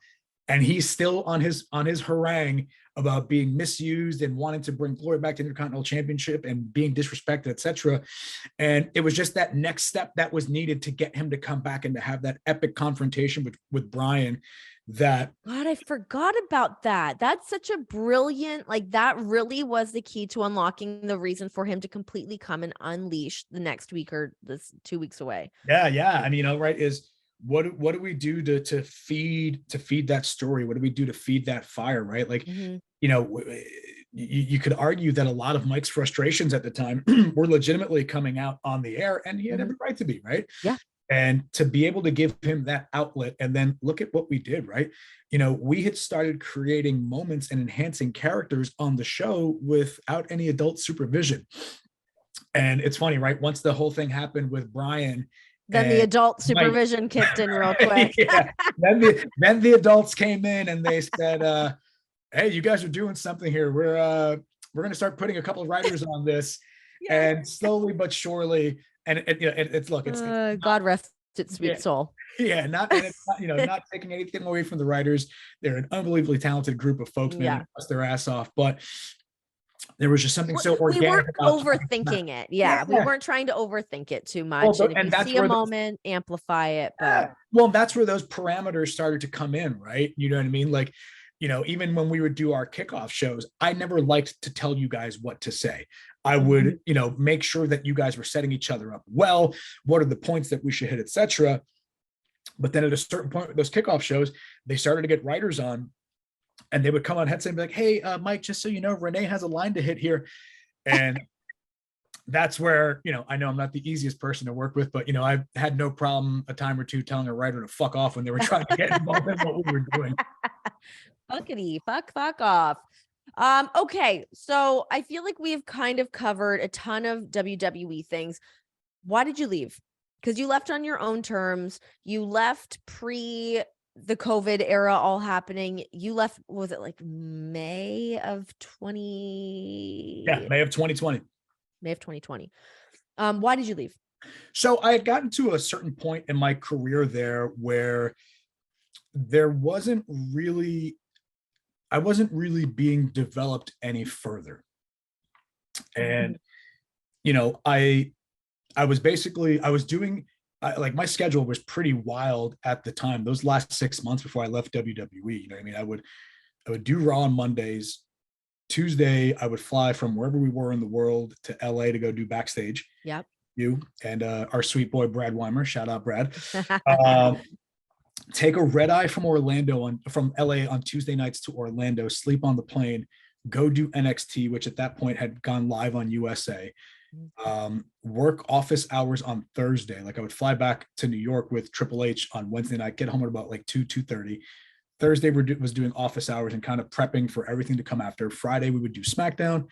and he's still on his harangue about being misused and wanting to bring glory back to the Intercontinental Championship and being disrespected, etc. And it was just that next step that was needed to get him to come back and to have that epic confrontation with Brian. That God, I forgot about that. That's such a brilliant, like that really was the key to unlocking the reason for him to completely come and unleash the next week or this 2 weeks away. Yeah. I mean, right, is what do we do to feed that story? What do we do to feed that fire, right? Like, you could argue that a lot of Mike's frustrations at the time were legitimately coming out on the air, and he had every right to be, right? Yeah. And to be able to give him that outlet, and then look at what we did, right? We had started creating moments and enhancing characters on the show without any adult supervision. And it's funny, right? Once the whole thing happened with Brian, then the adult supervision kicked in real quick. Yeah. Then the adults came in and they said, hey, you guys are doing something here. We're going to start putting a couple of writers on this. Yeah. And slowly but surely, and it's God rest its sweet soul. Yeah, not taking anything away from the writers. They're an unbelievably talented group of folks, man, who bust their ass off. But there was just something so organic. We weren't overthinking it. Yeah, we weren't trying to overthink it too much. Well, and if you see a moment, amplify it. But well, that's where those parameters started to come in, right? You know what I mean? Like, even when we would do our kickoff shows, I never liked to tell you guys what to say. I would, make sure that you guys were setting each other up well. What are the points that we should hit, etc. But then at a certain point with those kickoff shows, they started to get writers on, and they would come on headset and be like, hey, Mike, just so you know, Renee has a line to hit here. And that's where, I know I'm not the easiest person to work with, but, I've had no problem a time or two telling a writer to fuck off when they were trying to get involved in what we were doing. Fuckity, fuck off. Okay, so I feel like we've kind of covered a ton of WWE things. Why did you leave? Because you left on your own terms. You left pre the COVID era all happening. You left, was it like May of 2020? Yeah, May of 2020. May of 2020. Why did you leave? So I had gotten to a certain point in my career there where I wasn't really being developed any further. And, I was doing, my schedule was pretty wild at the time. Those last 6 months before I left WWE, I would do Raw on Mondays. Tuesday, I would fly from wherever we were in the world to LA to go do backstage. Yep. You and our sweet boy, Brad Weimer, shout out Brad. Take a red eye from LA on Tuesday nights to Orlando, sleep on the plane, go do NXT, which at that point had gone live on USA. Work office hours on Thursday. Like I would fly back to New York with Triple H on Wednesday night, get home at about like 2:30. Thursday was doing office hours and kind of prepping for everything to come after. Friday we would do SmackDown.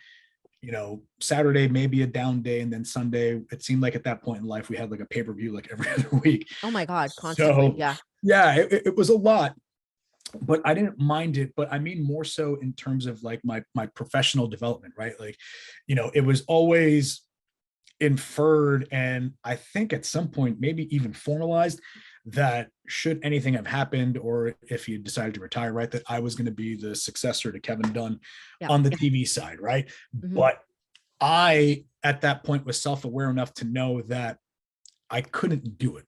Saturday maybe a down day, and then Sunday it seemed like at that point in life we had like a pay-per-view like every other week. Oh my God, constantly. So, yeah, it was a lot, but I didn't mind it. But I mean more so in terms of like my professional development, right? Like, it was always inferred, and I think at some point maybe even formalized, that should anything have happened, or if he decided to retire, right, that I was going to be the successor to Kevin Dunn on the TV side, right? Mm-hmm. But I, at that point, was self-aware enough to know that I couldn't do it.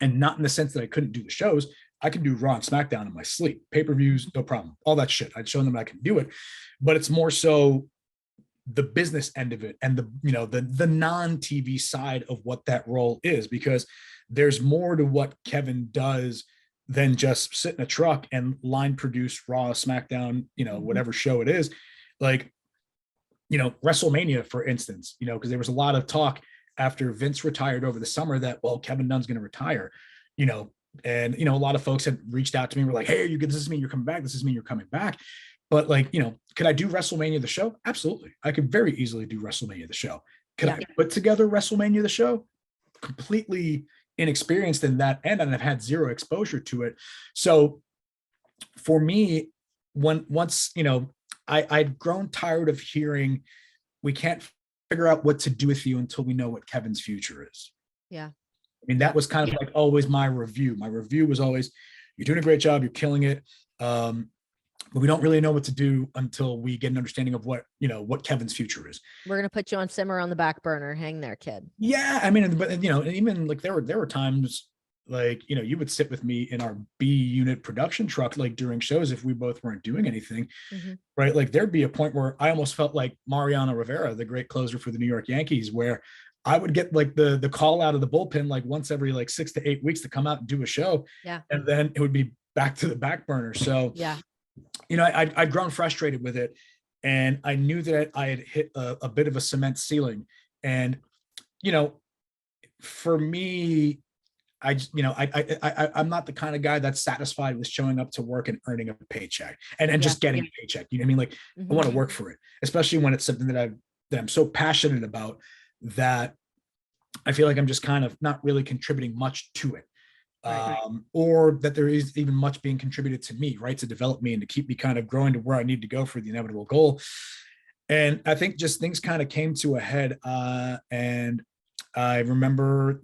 And not in the sense that I couldn't do the shows. I can do Raw and SmackDown in my sleep, pay-per-views, no problem, all that shit. I'd show them I can do it, but it's more so the business end of it and the non-TV side of what that role is, because there's more to what Kevin does than just sit in a truck and line produce Raw, SmackDown, whatever show it is. Like, WrestleMania, for instance, because there was a lot of talk after Vince retired over the summer that, well, Kevin Dunn's going to retire, and, a lot of folks had reached out to me, were like, hey, does this mean you're coming back? Does this mean you're coming back? But like, could I do WrestleMania the show? Absolutely. I could very easily do WrestleMania the show. Could I put together WrestleMania the show? Completely inexperienced in that end, and I've had zero exposure to it. So for me, once I'd grown tired of hearing, we can't figure out what to do with you until we know what Kevin's future is. Yeah. I mean, that was kind of like always my review. My review was always, You're doing a great job. You're killing it. But we don't really know what to do until we get an understanding of what Kevin's future is. We're going to put you on simmer on the back burner. Hang there, kid. Yeah. I mean, but even like there were times like, you would sit with me in our B unit production truck, like during shows, if we both weren't doing anything, right? Like there'd be a point where I almost felt like Mariano Rivera, the great closer for the New York Yankees, where I would get like the call out of the bullpen, like once every like 6 to 8 weeks to come out and do a show. Yeah. And then it would be back to the back burner. So, yeah, I'd grown frustrated with it, and I knew that I had hit a bit of a cement ceiling. And, for me, I'm not the kind of guy that's satisfied with showing up to work and earning a paycheck and just getting a paycheck. You know what I mean? Like I want to work for it, especially when it's something that I'm so passionate about that I feel like I'm just kind of not really contributing much to it. Or that there is even much being contributed to me, right? To develop me and to keep me kind of growing to where I need to go for the inevitable goal. And I think just things kind of came to a head. And I remember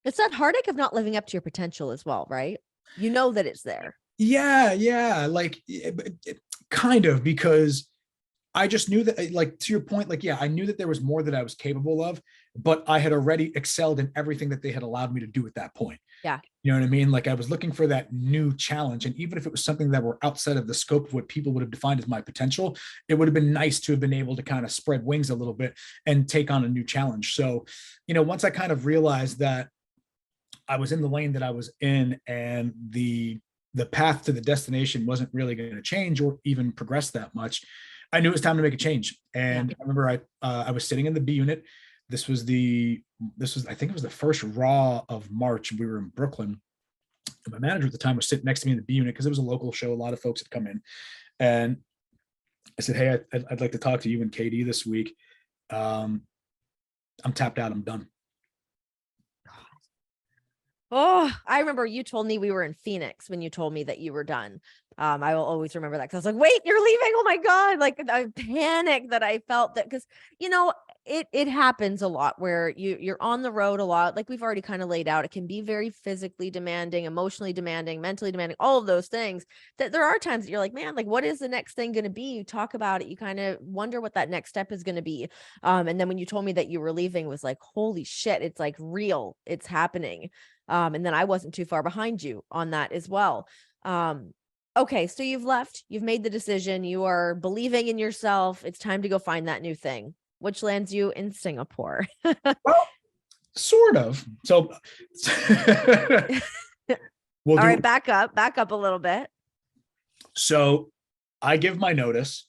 it's that heartache of not living up to your potential as well, right? You know that it's there. Yeah. Like kind of, because I just knew that, like, to your point, like, yeah, I knew that there was more that I was capable of, but I had already excelled in everything that they had allowed me to do at that point. Yeah. You know what I mean? Like I was looking for that new challenge. And even if it was something that were outside of the scope of what people would have defined as my potential, it would have been nice to have been able to kind of spread wings a little bit and take on a new challenge. So, once I kind of realized that I was in the lane that I was in, and the path to the destination wasn't really going to change or even progress that much, I knew it was time to make a change. And I remember I was sitting in the B unit. This was I think it was the first Raw of March. We were in Brooklyn. And my manager at the time was sitting next to me in the B unit because it was a local show. A lot of folks had come in, and I said, "Hey, I'd like to talk to you and KD this week. I'm tapped out. I'm done." Oh, I remember you told me we were in Phoenix when you told me that you were done. I will always remember that, because I was like, wait, you're leaving. Oh my God. Like I panicked that I felt that, because, it happens a lot where you're on the road a lot. Like we've already kind of laid out, it can be very physically demanding, emotionally demanding, mentally demanding, all of those things, that there are times that you're like, man, like what is the next thing going to be? You talk about it. You kind of wonder what that next step is going to be. And then when you told me that you were leaving, it was like, holy shit, it's like real, it's happening. And then I wasn't too far behind you on that as well. Okay, so you've left, you've made the decision, you are believing in yourself. It's time to go find that new thing, which lands you in Singapore. Well, sort of. So all right, back up a little bit. So I give my notice.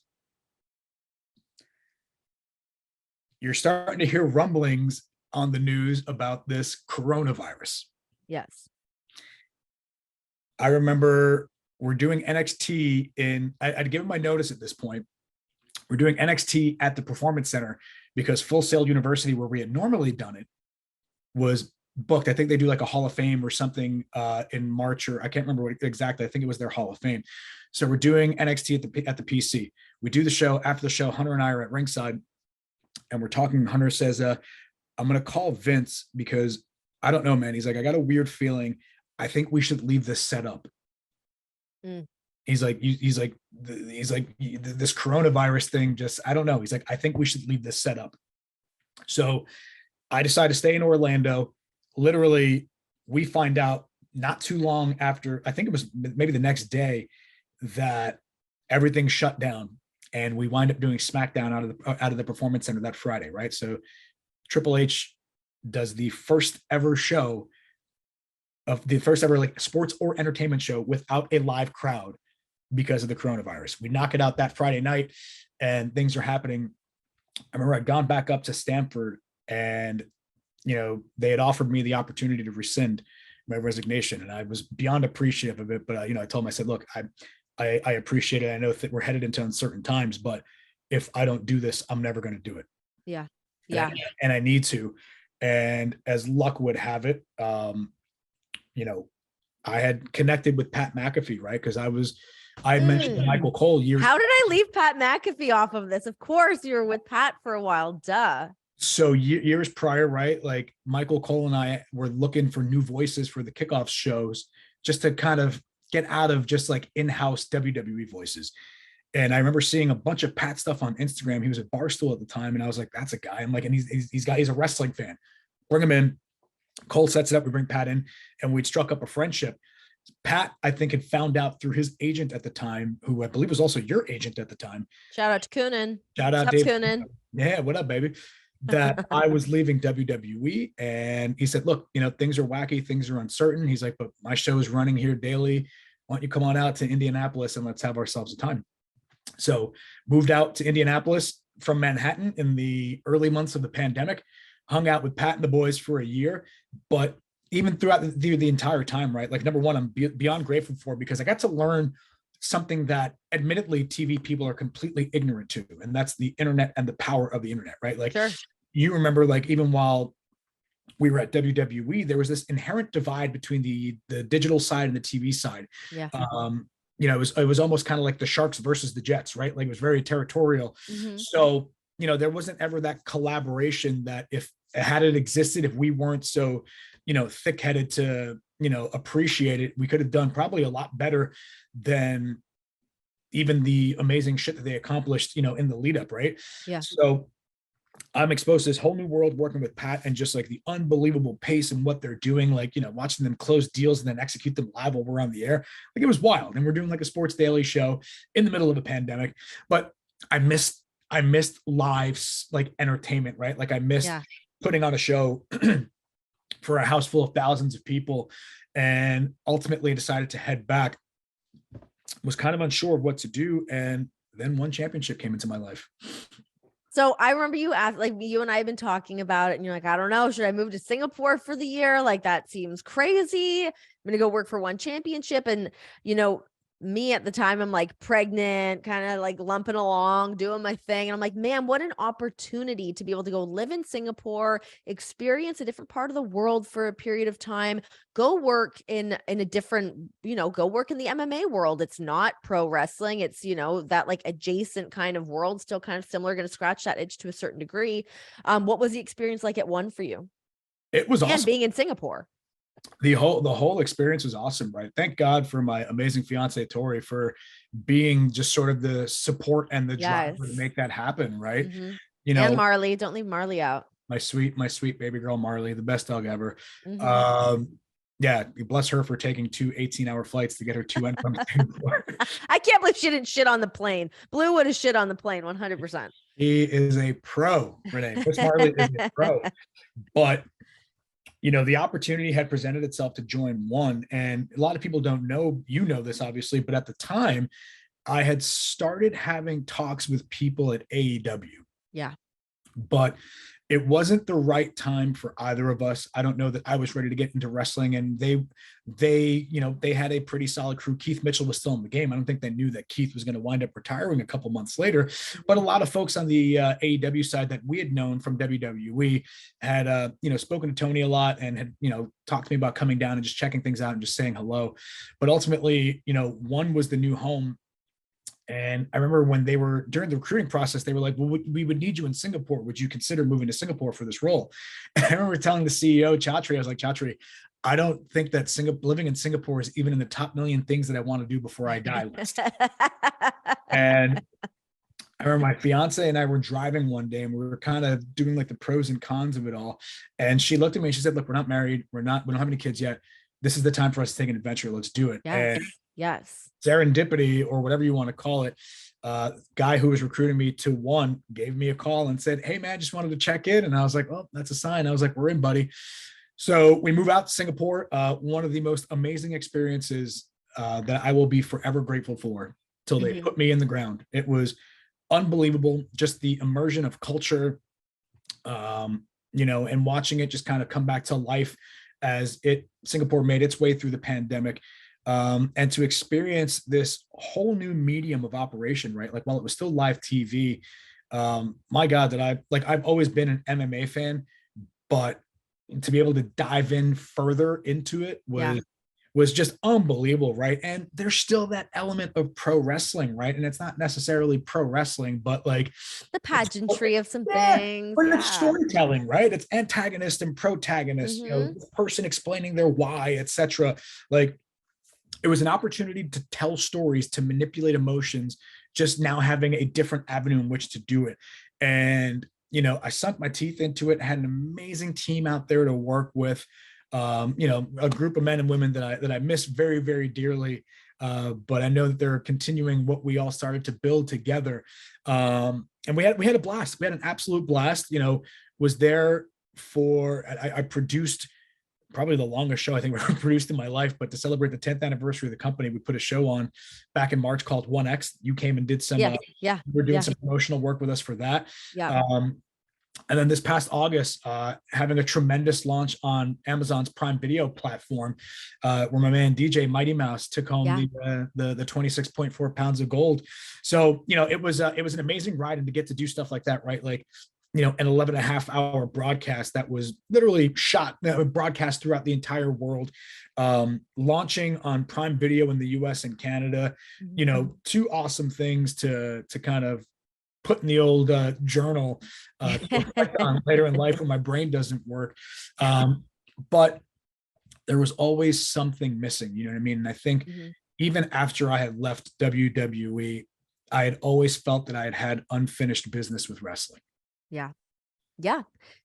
You're starting to hear rumblings on the news about this coronavirus. Yes. I remember we're doing NXT I'd given my notice at this point. We're doing NXT at the Performance Center because Full Sail University, where we had normally done it, was booked. I think they do like a Hall of Fame or something in March, or I can't remember what exactly. I think it was their Hall of Fame. So we're doing NXT at the PC. We do the show. After the show, Hunter and I are at ringside, and we're talking. Hunter says, "I'm going to call Vince because I don't know, man." He's like, "I got a weird feeling. I think we should leave this set up." He's like, this coronavirus thing, just, I don't know. He's like, "I think we should leave this set up." So I decided to stay in Orlando. Literally, we find out not too long after, I think it was maybe the next day, that everything shut down, and we wind up doing SmackDown out of the Performance Center that Friday, right? So Triple H does the first ever show of the first ever like sports or entertainment show without a live crowd because of the coronavirus. We knock it out that Friday night, and things are happening. I remember I'd gone back up to Stanford, and they had offered me the opportunity to rescind my resignation, and I was beyond appreciative of it. But I told him, I said, "Look, I appreciate it. I know that we're headed into uncertain times, but if I don't do this, I'm never going to do it." Yeah. And I need to. And as luck would have it, I had connected with Pat McAfee, right? Because I had mentioned Michael Cole years. How did I leave Pat McAfee off of this? Of course, you were with Pat for a while. Duh. So years prior, right? Like Michael Cole and I were looking for new voices for the kickoff shows just to kind of get out of just like in-house WWE voices. And I remember seeing a bunch of Pat stuff on Instagram. He was at Barstool at the time, and I was like, "That's a guy." I'm like, and he's a wrestling fan. Bring him in. Cole sets it up. We bring Pat in, and we'd struck up a friendship. Pat, I think, had found out through his agent at the time, who I believe was also your agent at the time. Shout out to Coonan. Shout out, Dave. Coonan. Yeah, what up, baby? That I was leaving WWE, and he said, "Look, things are wacky, things are uncertain." He's like, "But my show is running here daily. Why don't you come on out to Indianapolis and let's have ourselves a time?" So moved out to Indianapolis from Manhattan in the early months of the pandemic, hung out with Pat and the boys for a year. But even throughout the entire time, right? Like, number one, I'm beyond grateful for, because I got to learn something that admittedly TV people are completely ignorant to, and that's the internet and the power of the internet, right? Like, sure. You remember, like, even while we were at WWE, there was this inherent divide between the digital side and the TV side. Yeah. It was almost kind of like the Sharks versus the Jets, right? Like, it was very territorial. Mm-hmm. So, there wasn't ever that collaboration that if it existed, if we weren't so, thick-headed to, appreciate it, we could have done probably a lot better than even the amazing shit that they accomplished, in the lead up. Right. Yeah. So I'm exposed to this whole new world working with Pat, and just like the unbelievable pace and what they're doing, like, watching them close deals and then execute them live while we're on the air. Like, it was wild. And we're doing like a sports daily show in the middle of a pandemic, but I missed live, like, entertainment, right? Like, I missed putting on a show for a house full of thousands of people, and ultimately decided to head back. Was kind of unsure of what to do. And then one championship came into my life. So I remember you asked, like, you and I have been talking about it, and you're like, I don't know, should I move to Singapore for the year? Like, that seems crazy. I'm going to go work for one championship. And, me at the time, I'm like pregnant, kind of like lumping along, doing my thing. And I'm like, man, what an opportunity to be able to go live in Singapore, experience a different part of the world for a period of time, go work in a different, go work in the MMA world. It's not pro wrestling. It's, that like adjacent kind of world, still kind of similar, going to scratch that itch to a certain degree. What was the experience like at one for you? It was awesome. And being in Singapore. The whole experience was awesome, right? Thank God for my amazing fiance Tori for being just sort of the support and the driver to make that happen, right? Mm-hmm. And Marley, don't leave Marley out. My sweet baby girl Marley, the best dog ever. Mm-hmm. Yeah, bless her for taking 2 18-hour flights to get her to and from Singapore. I can't believe she didn't shit on the plane. Blue would have shit on the plane 100%. He is a pro, Renee. Miss Marley is a pro, but the opportunity had presented itself to join one. And a lot of people don't know, this obviously, but at the time I had started having talks with people at AEW. Yeah. But it wasn't the right time for either of us. I don't know that I was ready to get into wrestling, and they had a pretty solid crew. Keith Mitchell was still in the game. I don't think they knew that Keith was going to wind up retiring a couple months later, but a lot of folks on the AEW side that we had known from WWE had, spoken to Tony a lot and had, talked to me about coming down and just checking things out and just saying hello. But ultimately, one was the new home. And I remember when they were during the recruiting process, they were like, well, we would need you in Singapore. Would you consider moving to Singapore for this role? And I remember telling the CEO, Chatri, I was like, Chatri, I don't think that living in Singapore is even in the top million things that I want to do before I die list. And I remember my fiance and I were driving one day, and we were kind of doing like the pros and cons of it all. And she looked at me and she said, look, we're not married. We don't have any kids yet. This is the time for us to take an adventure. Let's do it. Yes. And yes. Serendipity, or whatever you want to call it, guy who was recruiting me to one gave me a call and said, hey man, just wanted to check in. And I was like, oh, that's a sign. I was like, we're in, buddy. So we move out to Singapore. One of the most amazing experiences that I will be forever grateful for till they put me in the ground. It was unbelievable. Just the immersion of culture, and watching it just kind of come back to life as Singapore made its way through the pandemic. And to experience this whole new medium of operation, right? Like, while it was still live TV, my God, that I've always been an MMA fan, but to be able to dive in further into it was just unbelievable, right? And there's still that element of pro wrestling, right? And it's not necessarily pro wrestling, but like the pageantry of some things. But it's storytelling, right? It's antagonist and protagonist, the person explaining their why, etc. Like, it was an opportunity to tell stories, to manipulate emotions, just now having a different avenue in which to do it. And, I sunk my teeth into it, had an amazing team out there to work with, a group of men and women that I miss very, very dearly. But I know that they're continuing what we all started to build together. And we had a blast. We had an absolute blast, was there I produced probably the longest show I think I've ever produced in my life, but to celebrate the 10th anniversary of the company, we put a show on back in March called 1X. You came and did some, we're doing some promotional work with us for that. Yeah. And then this past August, having a tremendous launch on Amazon's Prime Video platform, where my man DJ Mighty Mouse took home the 26.4 pounds of gold. So, it was an amazing ride, and to get to do stuff like that, right? Like, an 11 and a half hour broadcast that was literally broadcast throughout the entire world, launching on Prime Video in the US and Canada, two awesome things to kind of put in the old journal to reflect on later in life when my brain doesn't work. But there was always something missing, you know what I mean? And I think even after I had left WWE, I had always felt that I had unfinished business with wrestling. Yeah. Yeah.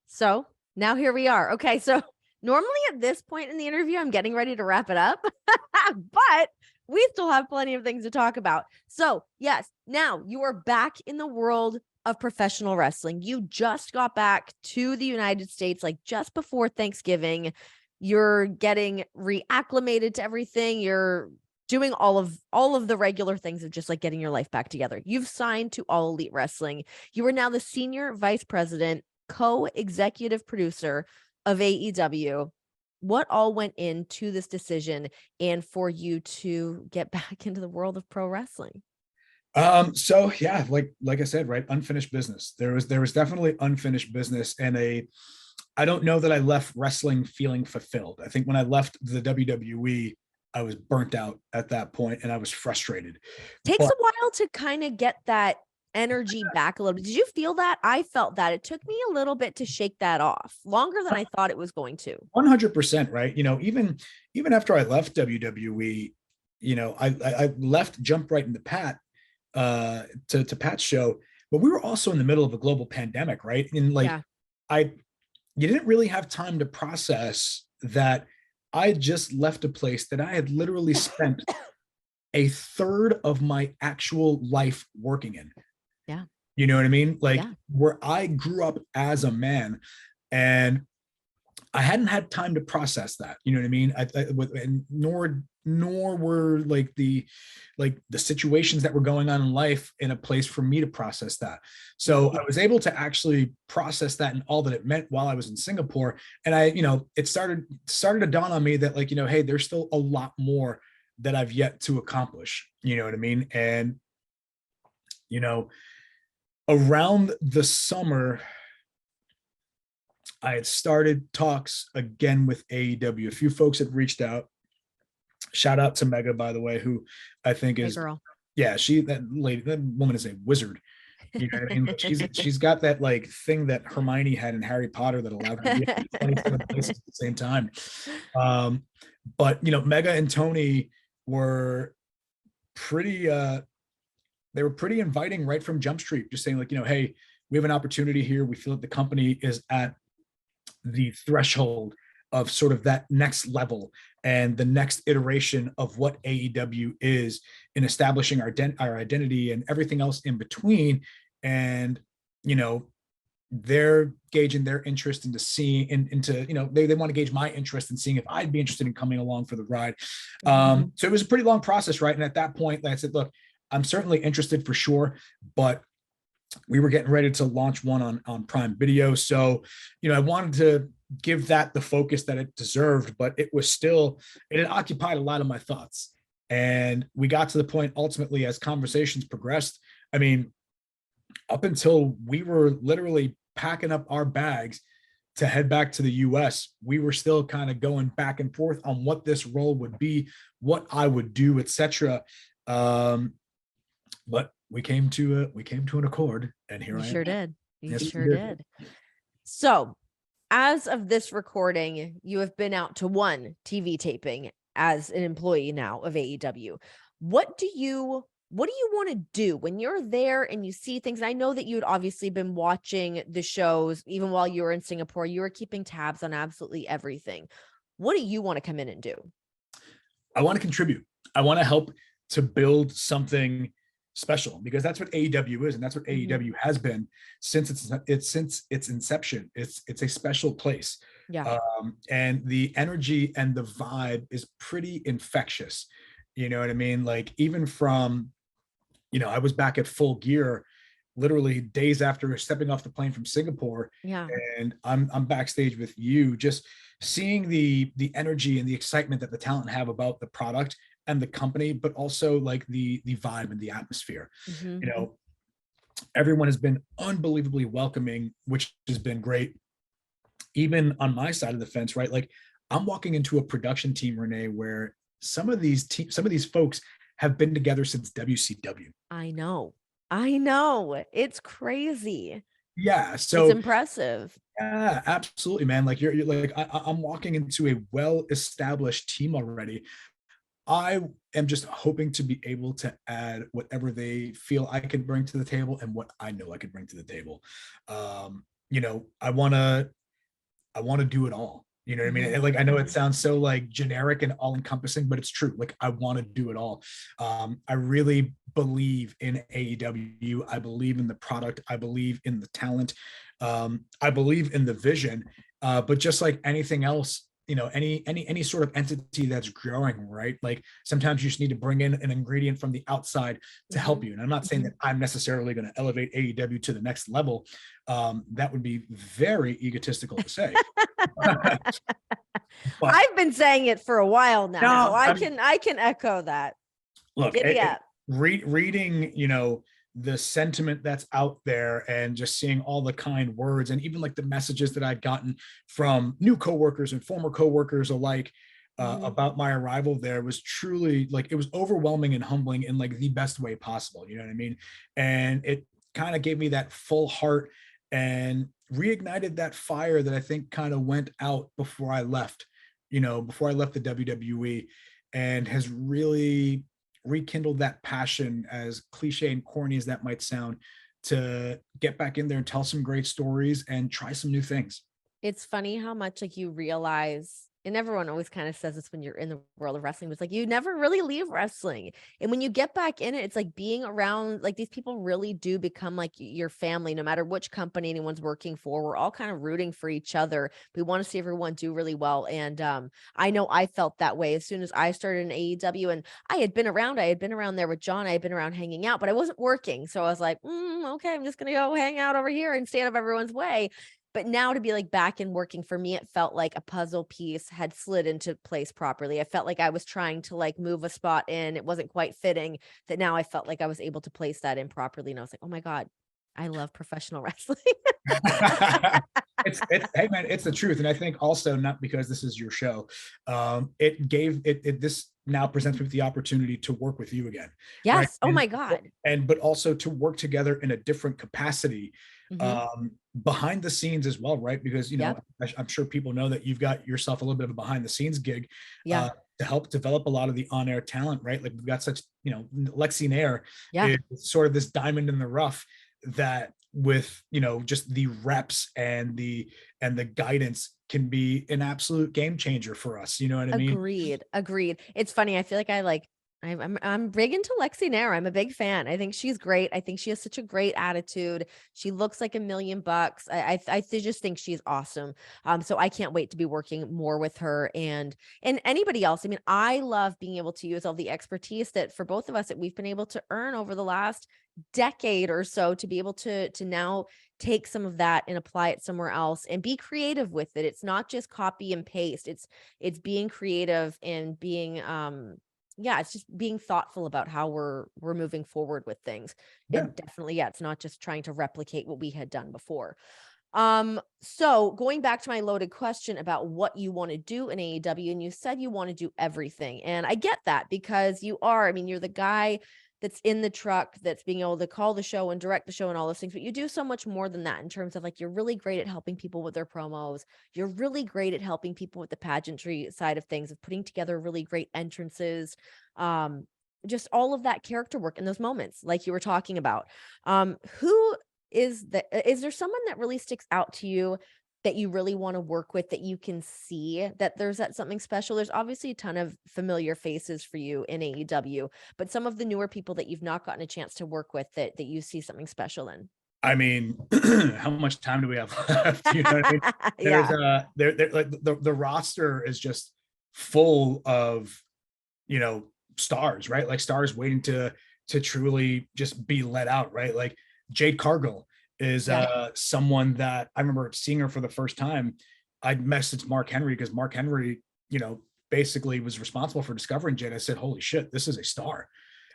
So now here we are. Okay. So normally at this point in the interview, I'm getting ready to wrap it up, but we still have plenty of things to talk about. So yes, now you are back in the world of professional wrestling. You just got back to the United States, like just before Thanksgiving. You're getting reacclimated to everything. You're doing all of the regular things of just like getting your life back together. You've signed to All Elite Wrestling. You are now the senior vice president, co-executive producer of AEW. What all went into this decision and for you to get back into the world of pro wrestling? So yeah, like I said, right, unfinished business. There was definitely unfinished business, and I don't know that I left wrestling feeling fulfilled. I think when I left the WWE, I was burnt out at that point and I was frustrated. Takes a while to kind of get that energy back a little bit. Did you feel that? I felt that it took me a little bit to shake that off, longer than I thought it was going to. 100%, right? Even after I left WWE, I left, jumped right into Pat, to Pat's show, but we were also in the middle of a global pandemic, right? And you didn't really have time to process that I just left a place that I had literally spent a third of my actual life working in. Yeah. You know what I mean? Like where I grew up as a man, and I hadn't had time to process that. You know what I mean? And nor were like the situations that were going on in life in a place for me to process that. So I was able to actually process that and all that it meant while I was in Singapore. And it started to dawn on me that hey, there's still a lot more that I've yet to accomplish. You know what I mean? And, around the summer, I had started talks again with AEW. A few folks had reached out. Shout out to Mega, by the way, who I think is, girl. Yeah, that woman is a wizard. You know what I mean? But she's got that thing that Hermione had in Harry Potter that allowed her to be at 27 places at the same time. But Mega and Tony were pretty inviting right from Jump Street, just saying hey, we have an opportunity here. We feel that the company is at the threshold of sort of that next level and the next iteration of what AEW is in establishing our identity and everything else in between. And, they're gauging their interest into seeing they want to gauge my interest in seeing if I'd be interested in coming along for the ride. So it was a pretty long process, right? And at that point, I said, look, I'm certainly interested for sure, but we were getting ready to launch one on Prime Video. So, I wanted to give that the focus that it deserved, but it had occupied a lot of my thoughts. And we got to the point ultimately as conversations progressed. I mean, up until we were literally packing up our bags to head back to the US, we were still kind of going back and forth on what this role would be, what I would do, etc. But we came to an accord, and here I am. You sure did. So, as of this recording, you have been out to one TV taping as an employee now of AEW. What do you want to do when you're there and you see things? I know that you'd obviously been watching the shows even while you were in Singapore. You were keeping tabs on absolutely everything. What do you want to come in and do? I want to contribute. I want to help to build something special, because that's what AEW is, and that's what AEW has been since its inception. It's a special place. Yeah. And the energy and the vibe is pretty infectious. You know what I mean? Like, even from, I was back at Full Gear literally days after stepping off the plane from Singapore. Yeah. And I'm backstage with you, just seeing the energy and the excitement that the talent have about the product and the company, but also like the vibe and the atmosphere. Everyone has been unbelievably welcoming, which has been great. Even on my side of the fence, right? Like, I'm walking into a production team, Renee, where some of these folks have been together since WCW. I know. It's crazy. Yeah. So it's impressive. Yeah, absolutely, man. Like, you're like, I'm walking into a well-established team already. I am just hoping to be able to add whatever they feel I can bring to the table and what I know I can bring to the table. I want to do it all. You know what I mean? And like, I know it sounds so like generic and all encompassing, but it's true. Like, I want to do it all. I really believe in AEW. I believe in the product. I believe in the talent. I believe in the vision. But just like anything else, any sort of entity that's growing, right? Like, sometimes you just need to bring in an ingredient from the outside to help you. And I'm not saying that I'm necessarily going to elevate AEW to the next level. That would be very egotistical to say. But I've been saying it for a while now, so I can echo that. Look, reading, the sentiment that's out there, and just seeing all the kind words, and even like the messages that I've gotten from new coworkers and former coworkers alike about my arrival there, was truly like, it was overwhelming and humbling in like the best way possible. You know what I mean? And it kind of gave me that full heart and reignited that fire that I think kind of went out before I left the WWE, and has really rekindled that passion, as cliche and corny as that might sound, to get back in there and tell some great stories and try some new things. It's funny how much like you realize, and everyone always kind of says this when you're in the world of wrestling, was like, you never really leave wrestling. And when you get back in it, it's like being around, like, these people really do become like your family, no matter which company anyone's working for. We're all kind of rooting for each other. We want to see everyone do really well. And I know I felt that way as soon as I started in AEW, and I had been around there with John. I had been around hanging out, but I wasn't working. So I was like, okay, I'm just going to go hang out over here and stay out of everyone's way. But now to be like back and working, for me, it felt like a puzzle piece had slid into place properly. I felt like I was trying to like move a spot in. It wasn't quite fitting, that now I felt like I was able to place that in properly. And I was like, oh my God, I love professional wrestling. It's hey man, it's the truth. And I think also, not because this is your show, this now presents me with the opportunity to work with you again. Yes. Right? Oh my God. But also to work together in a different capacity, behind the scenes as well, right? Because I'm sure people know that you've got yourself a little bit of a behind the scenes gig to help develop a lot of the on-air talent, right? Like, we've got such, Lexi Nair is sort of this diamond in the rough that, with just the reps and the guidance, can be an absolute game changer for us. You know what I mean? Agreed. It's funny. I feel like I'm big into Lexi Nair. I'm a big fan. I think she's great. I think she has such a great attitude. She looks like $1 million. I just think she's awesome. So I can't wait to be working more with her and anybody else. I mean, I love being able to use all the expertise that, for both of us, that we've been able to earn over the last decade or so, to be able to now take some of that and apply it somewhere else and be creative with it. It's not just copy and paste. It's being creative and being it's just being thoughtful about how we're moving forward with things. It's not just trying to replicate what we had done before. So going back to my loaded question about what you want to do in AEW, and you said you want to do everything. And I get that, because you're the guy that's in the truck, that's being able to call the show and direct the show and all those things. But you do so much more than that in terms of like, you're really great at helping people with their promos. You're really great at helping people with the pageantry side of things, of putting together really great entrances. Just all of that character work in those moments, like you were talking about. Who is there someone that really sticks out to you that you really want to work with, that you can see that there's that something special? There's obviously a ton of familiar faces for you in AEW, but some of the newer people that you've not gotten a chance to work with that you see something special in. I mean, how much time do we have left? You know what I mean? There's Yeah. there like the roster is just full of, you know, stars, right? Like stars waiting to truly just be let out, right? Like Jade Cargill is Yeah. someone that I remember seeing her for the first time. I messaged Mark Henry because Mark Henry, you know, basically was responsible for discovering Jade. I said, "Holy shit, this is a star."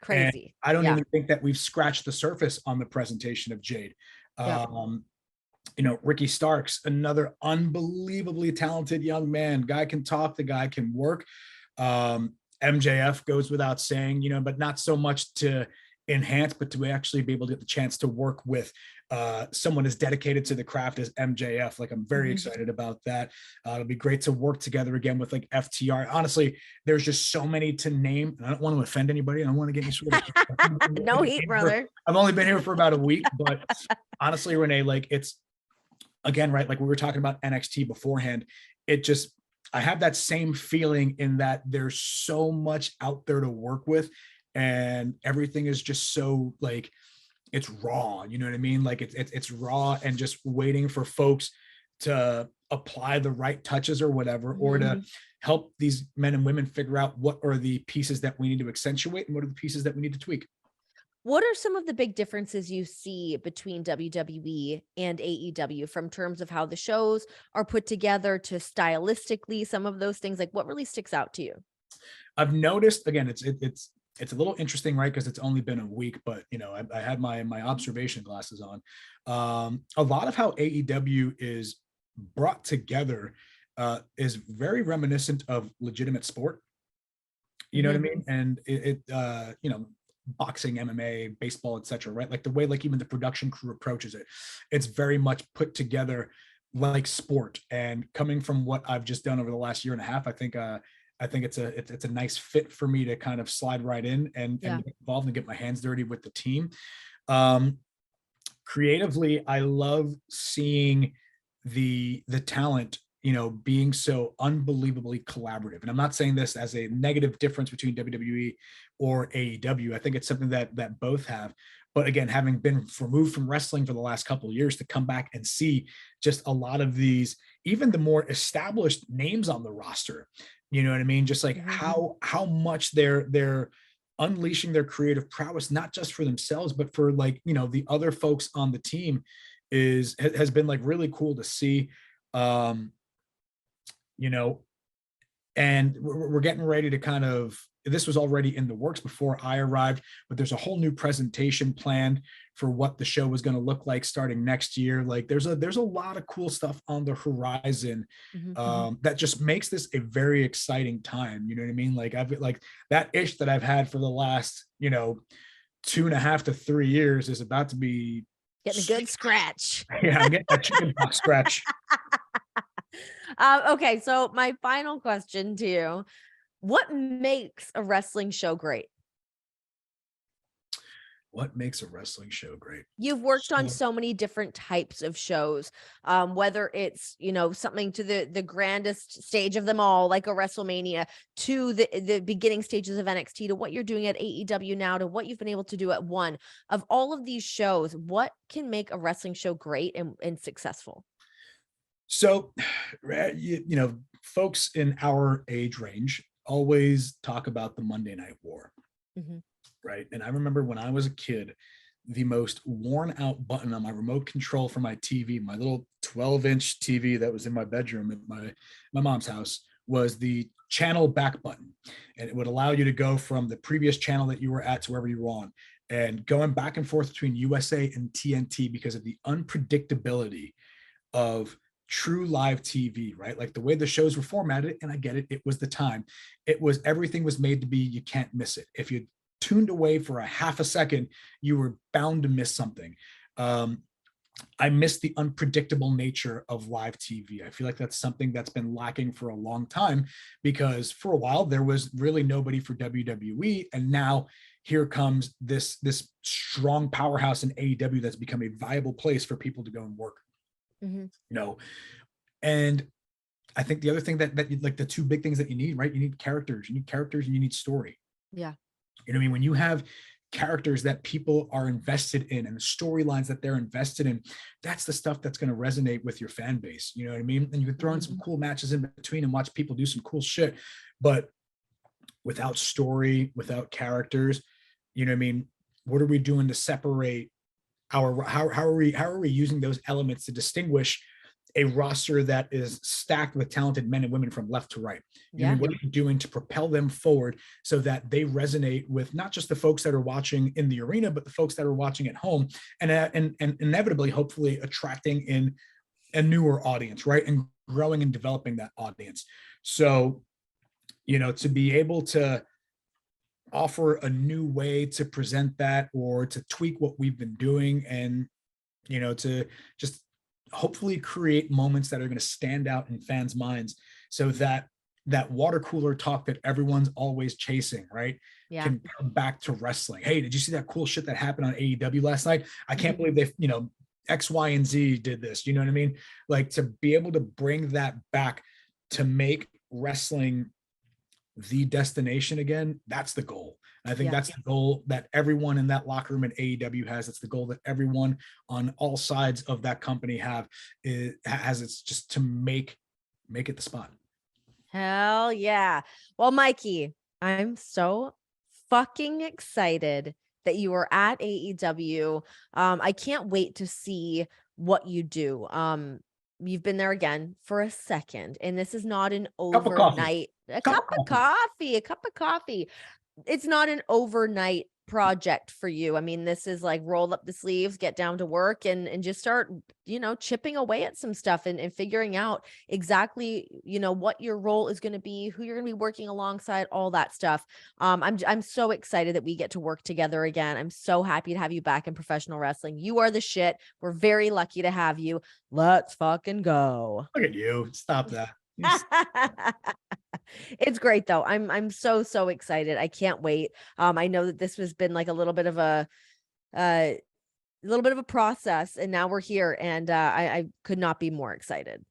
And Crazy. I don't Yeah. even think that we've scratched the surface on the presentation of Jade. Yep. You know, Ricky Starks, another unbelievably talented young man. Guy can talk, the guy can work. MJF goes without saying, you know, but not so much to enhance, but to actually be able to get the chance to work with someone as dedicated to the craft as MJF. Like, I'm very excited about that. It'll be great to work together again with like FTR. Honestly, there's just so many to name, and I don't want to offend anybody. I don't want to get any sort of No heat, brother. I've only been here for about a week, but honestly, Renee, like it's again, right? Like we were talking about NXT beforehand. It just, I have that same feeling in that there's so much out there to work with, and everything is just so like it's raw. You know what I mean? Like it's raw and just waiting for folks to apply the right touches or whatever, or to help these men and women figure out what are the pieces that we need to accentuate and what are the pieces that we need to tweak. What are some of the big differences you see between WWE and AEW from terms of how the shows are put together to stylistically, some of those things? Like, what really sticks out to you? I've noticed again, it's a little interesting, right? Because it's only been a week, but you know, I had my observation glasses on. A lot of how AEW is brought together is very reminiscent of legitimate sport. You know what I mean? And you know, boxing, MMA, baseball, etc. Right? Like the way, like even the production crew approaches it, it's very much put together like sport. And coming from what I've just done over the last year and a half, I think it's a nice fit for me to kind of slide right in and get involved and get my hands dirty with the team. Um, Creatively, I love seeing the talent, you know, being so unbelievably collaborative. And I'm not saying this as a negative difference between WWE or AEW. I think it's something that both have. But again, having been removed from wrestling for the last couple of years, to come back and see just a lot of these, even the more established names on the roster, you know what I mean? Just like how much they're unleashing their creative prowess, not just for themselves, but for like, you know, the other folks on the team has been like really cool to see. Um, you know, and we're getting ready to kind of, this was already in the works before I arrived, but there's a whole new presentation planned for what the show was going to look like starting next year. Like there's a lot of cool stuff on the horizon that just makes this a very exciting time. You know what I mean? Like I've like that itch that I've had for the last, you know, 2.5 to 3 years is about to be Getting a good scratch. yeah, I'm getting that chicken pox scratch. Okay, so my final question to you: what makes a wrestling show great? What makes a wrestling show great? You've worked on So, so many different types of shows, whether it's, you know, something to the grandest stage of them all, like a WrestleMania, to the beginning stages of NXT, to what you're doing at AEW now, to what you've been able to do at One. Of all of these shows, what can make a wrestling show great and successful? so you know, folks in our age range always talk about the Monday Night War, Mhm. right? And I remember when I was a kid, the most worn out button on my remote control for my TV, my little 12-inch TV that was in my bedroom at my mom's house, was the channel back button. And it would allow you to go from the previous channel that you were at to wherever you were on. And going back and forth between USA and TNT because of the unpredictability of true live TV, right? Like the way the shows were formatted, and I get it, it was the time. It was, everything was made to be, you can't miss it. If you tuned away for a half a second, you were bound to miss something. I miss the unpredictable nature of live TV. I feel like that's something that's been lacking for a long time, because for a while there was really nobody for WWE, and now here comes this strong powerhouse in AEW that's become a viable place for people to go and work. Mm-hmm. You know, and I think the other thing that like the two big things that you need, right? You need characters, and you need story. Yeah. You know what I mean? When you have characters that people are invested in and the storylines that they're invested in, that's the stuff that's going to resonate with your fan base. You know what I mean? And you can throw in some cool matches in between and watch people do some cool shit. But without story, without characters, you know what I mean? What are we doing to separate how are we using those elements to distinguish a roster that is stacked with talented men and women from left to right? You know, what are you doing to propel them forward so that they resonate with not just the folks that are watching in the arena, but the folks that are watching at home, and inevitably, hopefully, attracting in a newer audience, right? And growing and developing that audience. So, you know, to be able to offer a new way to present that, or to tweak what we've been doing, and, you know, to just hopefully create moments that are going to stand out in fans' minds, so that that water cooler talk that everyone's always chasing, right, can come back to wrestling. Hey, did you see that cool shit that happened on AEW last night? I can't believe they, you know, X, Y, and Z did this. You know what I mean? Like, to be able to bring that back, to make wrestling the destination again, that's the goal. And I think that's the goal that everyone in that locker room at AEW has. It's the goal that everyone on all sides of that company has. It's just to make it the spot. Hell yeah. Well, Mikey, I'm so fucking excited that you are at AEW. I can't wait to see what you do. You've been there again for a second, and this is not an overnight a cup of coffee. It's not an overnight project for you. I mean, this is like roll up the sleeves, get down to work, and just start, you know, chipping away at some stuff, and figuring out exactly, you know, what your role is going to be, who you're going to be working alongside, all that stuff. I'm so excited that we get to work together again. I'm so happy to have you back in professional wrestling. You are the shit. We're very lucky to have you. Let's fucking go. Look at you. Stop that. It's great though. I'm so excited. I can't wait. I know that this has been like a little bit of a process, and now we're here, and I could not be more excited.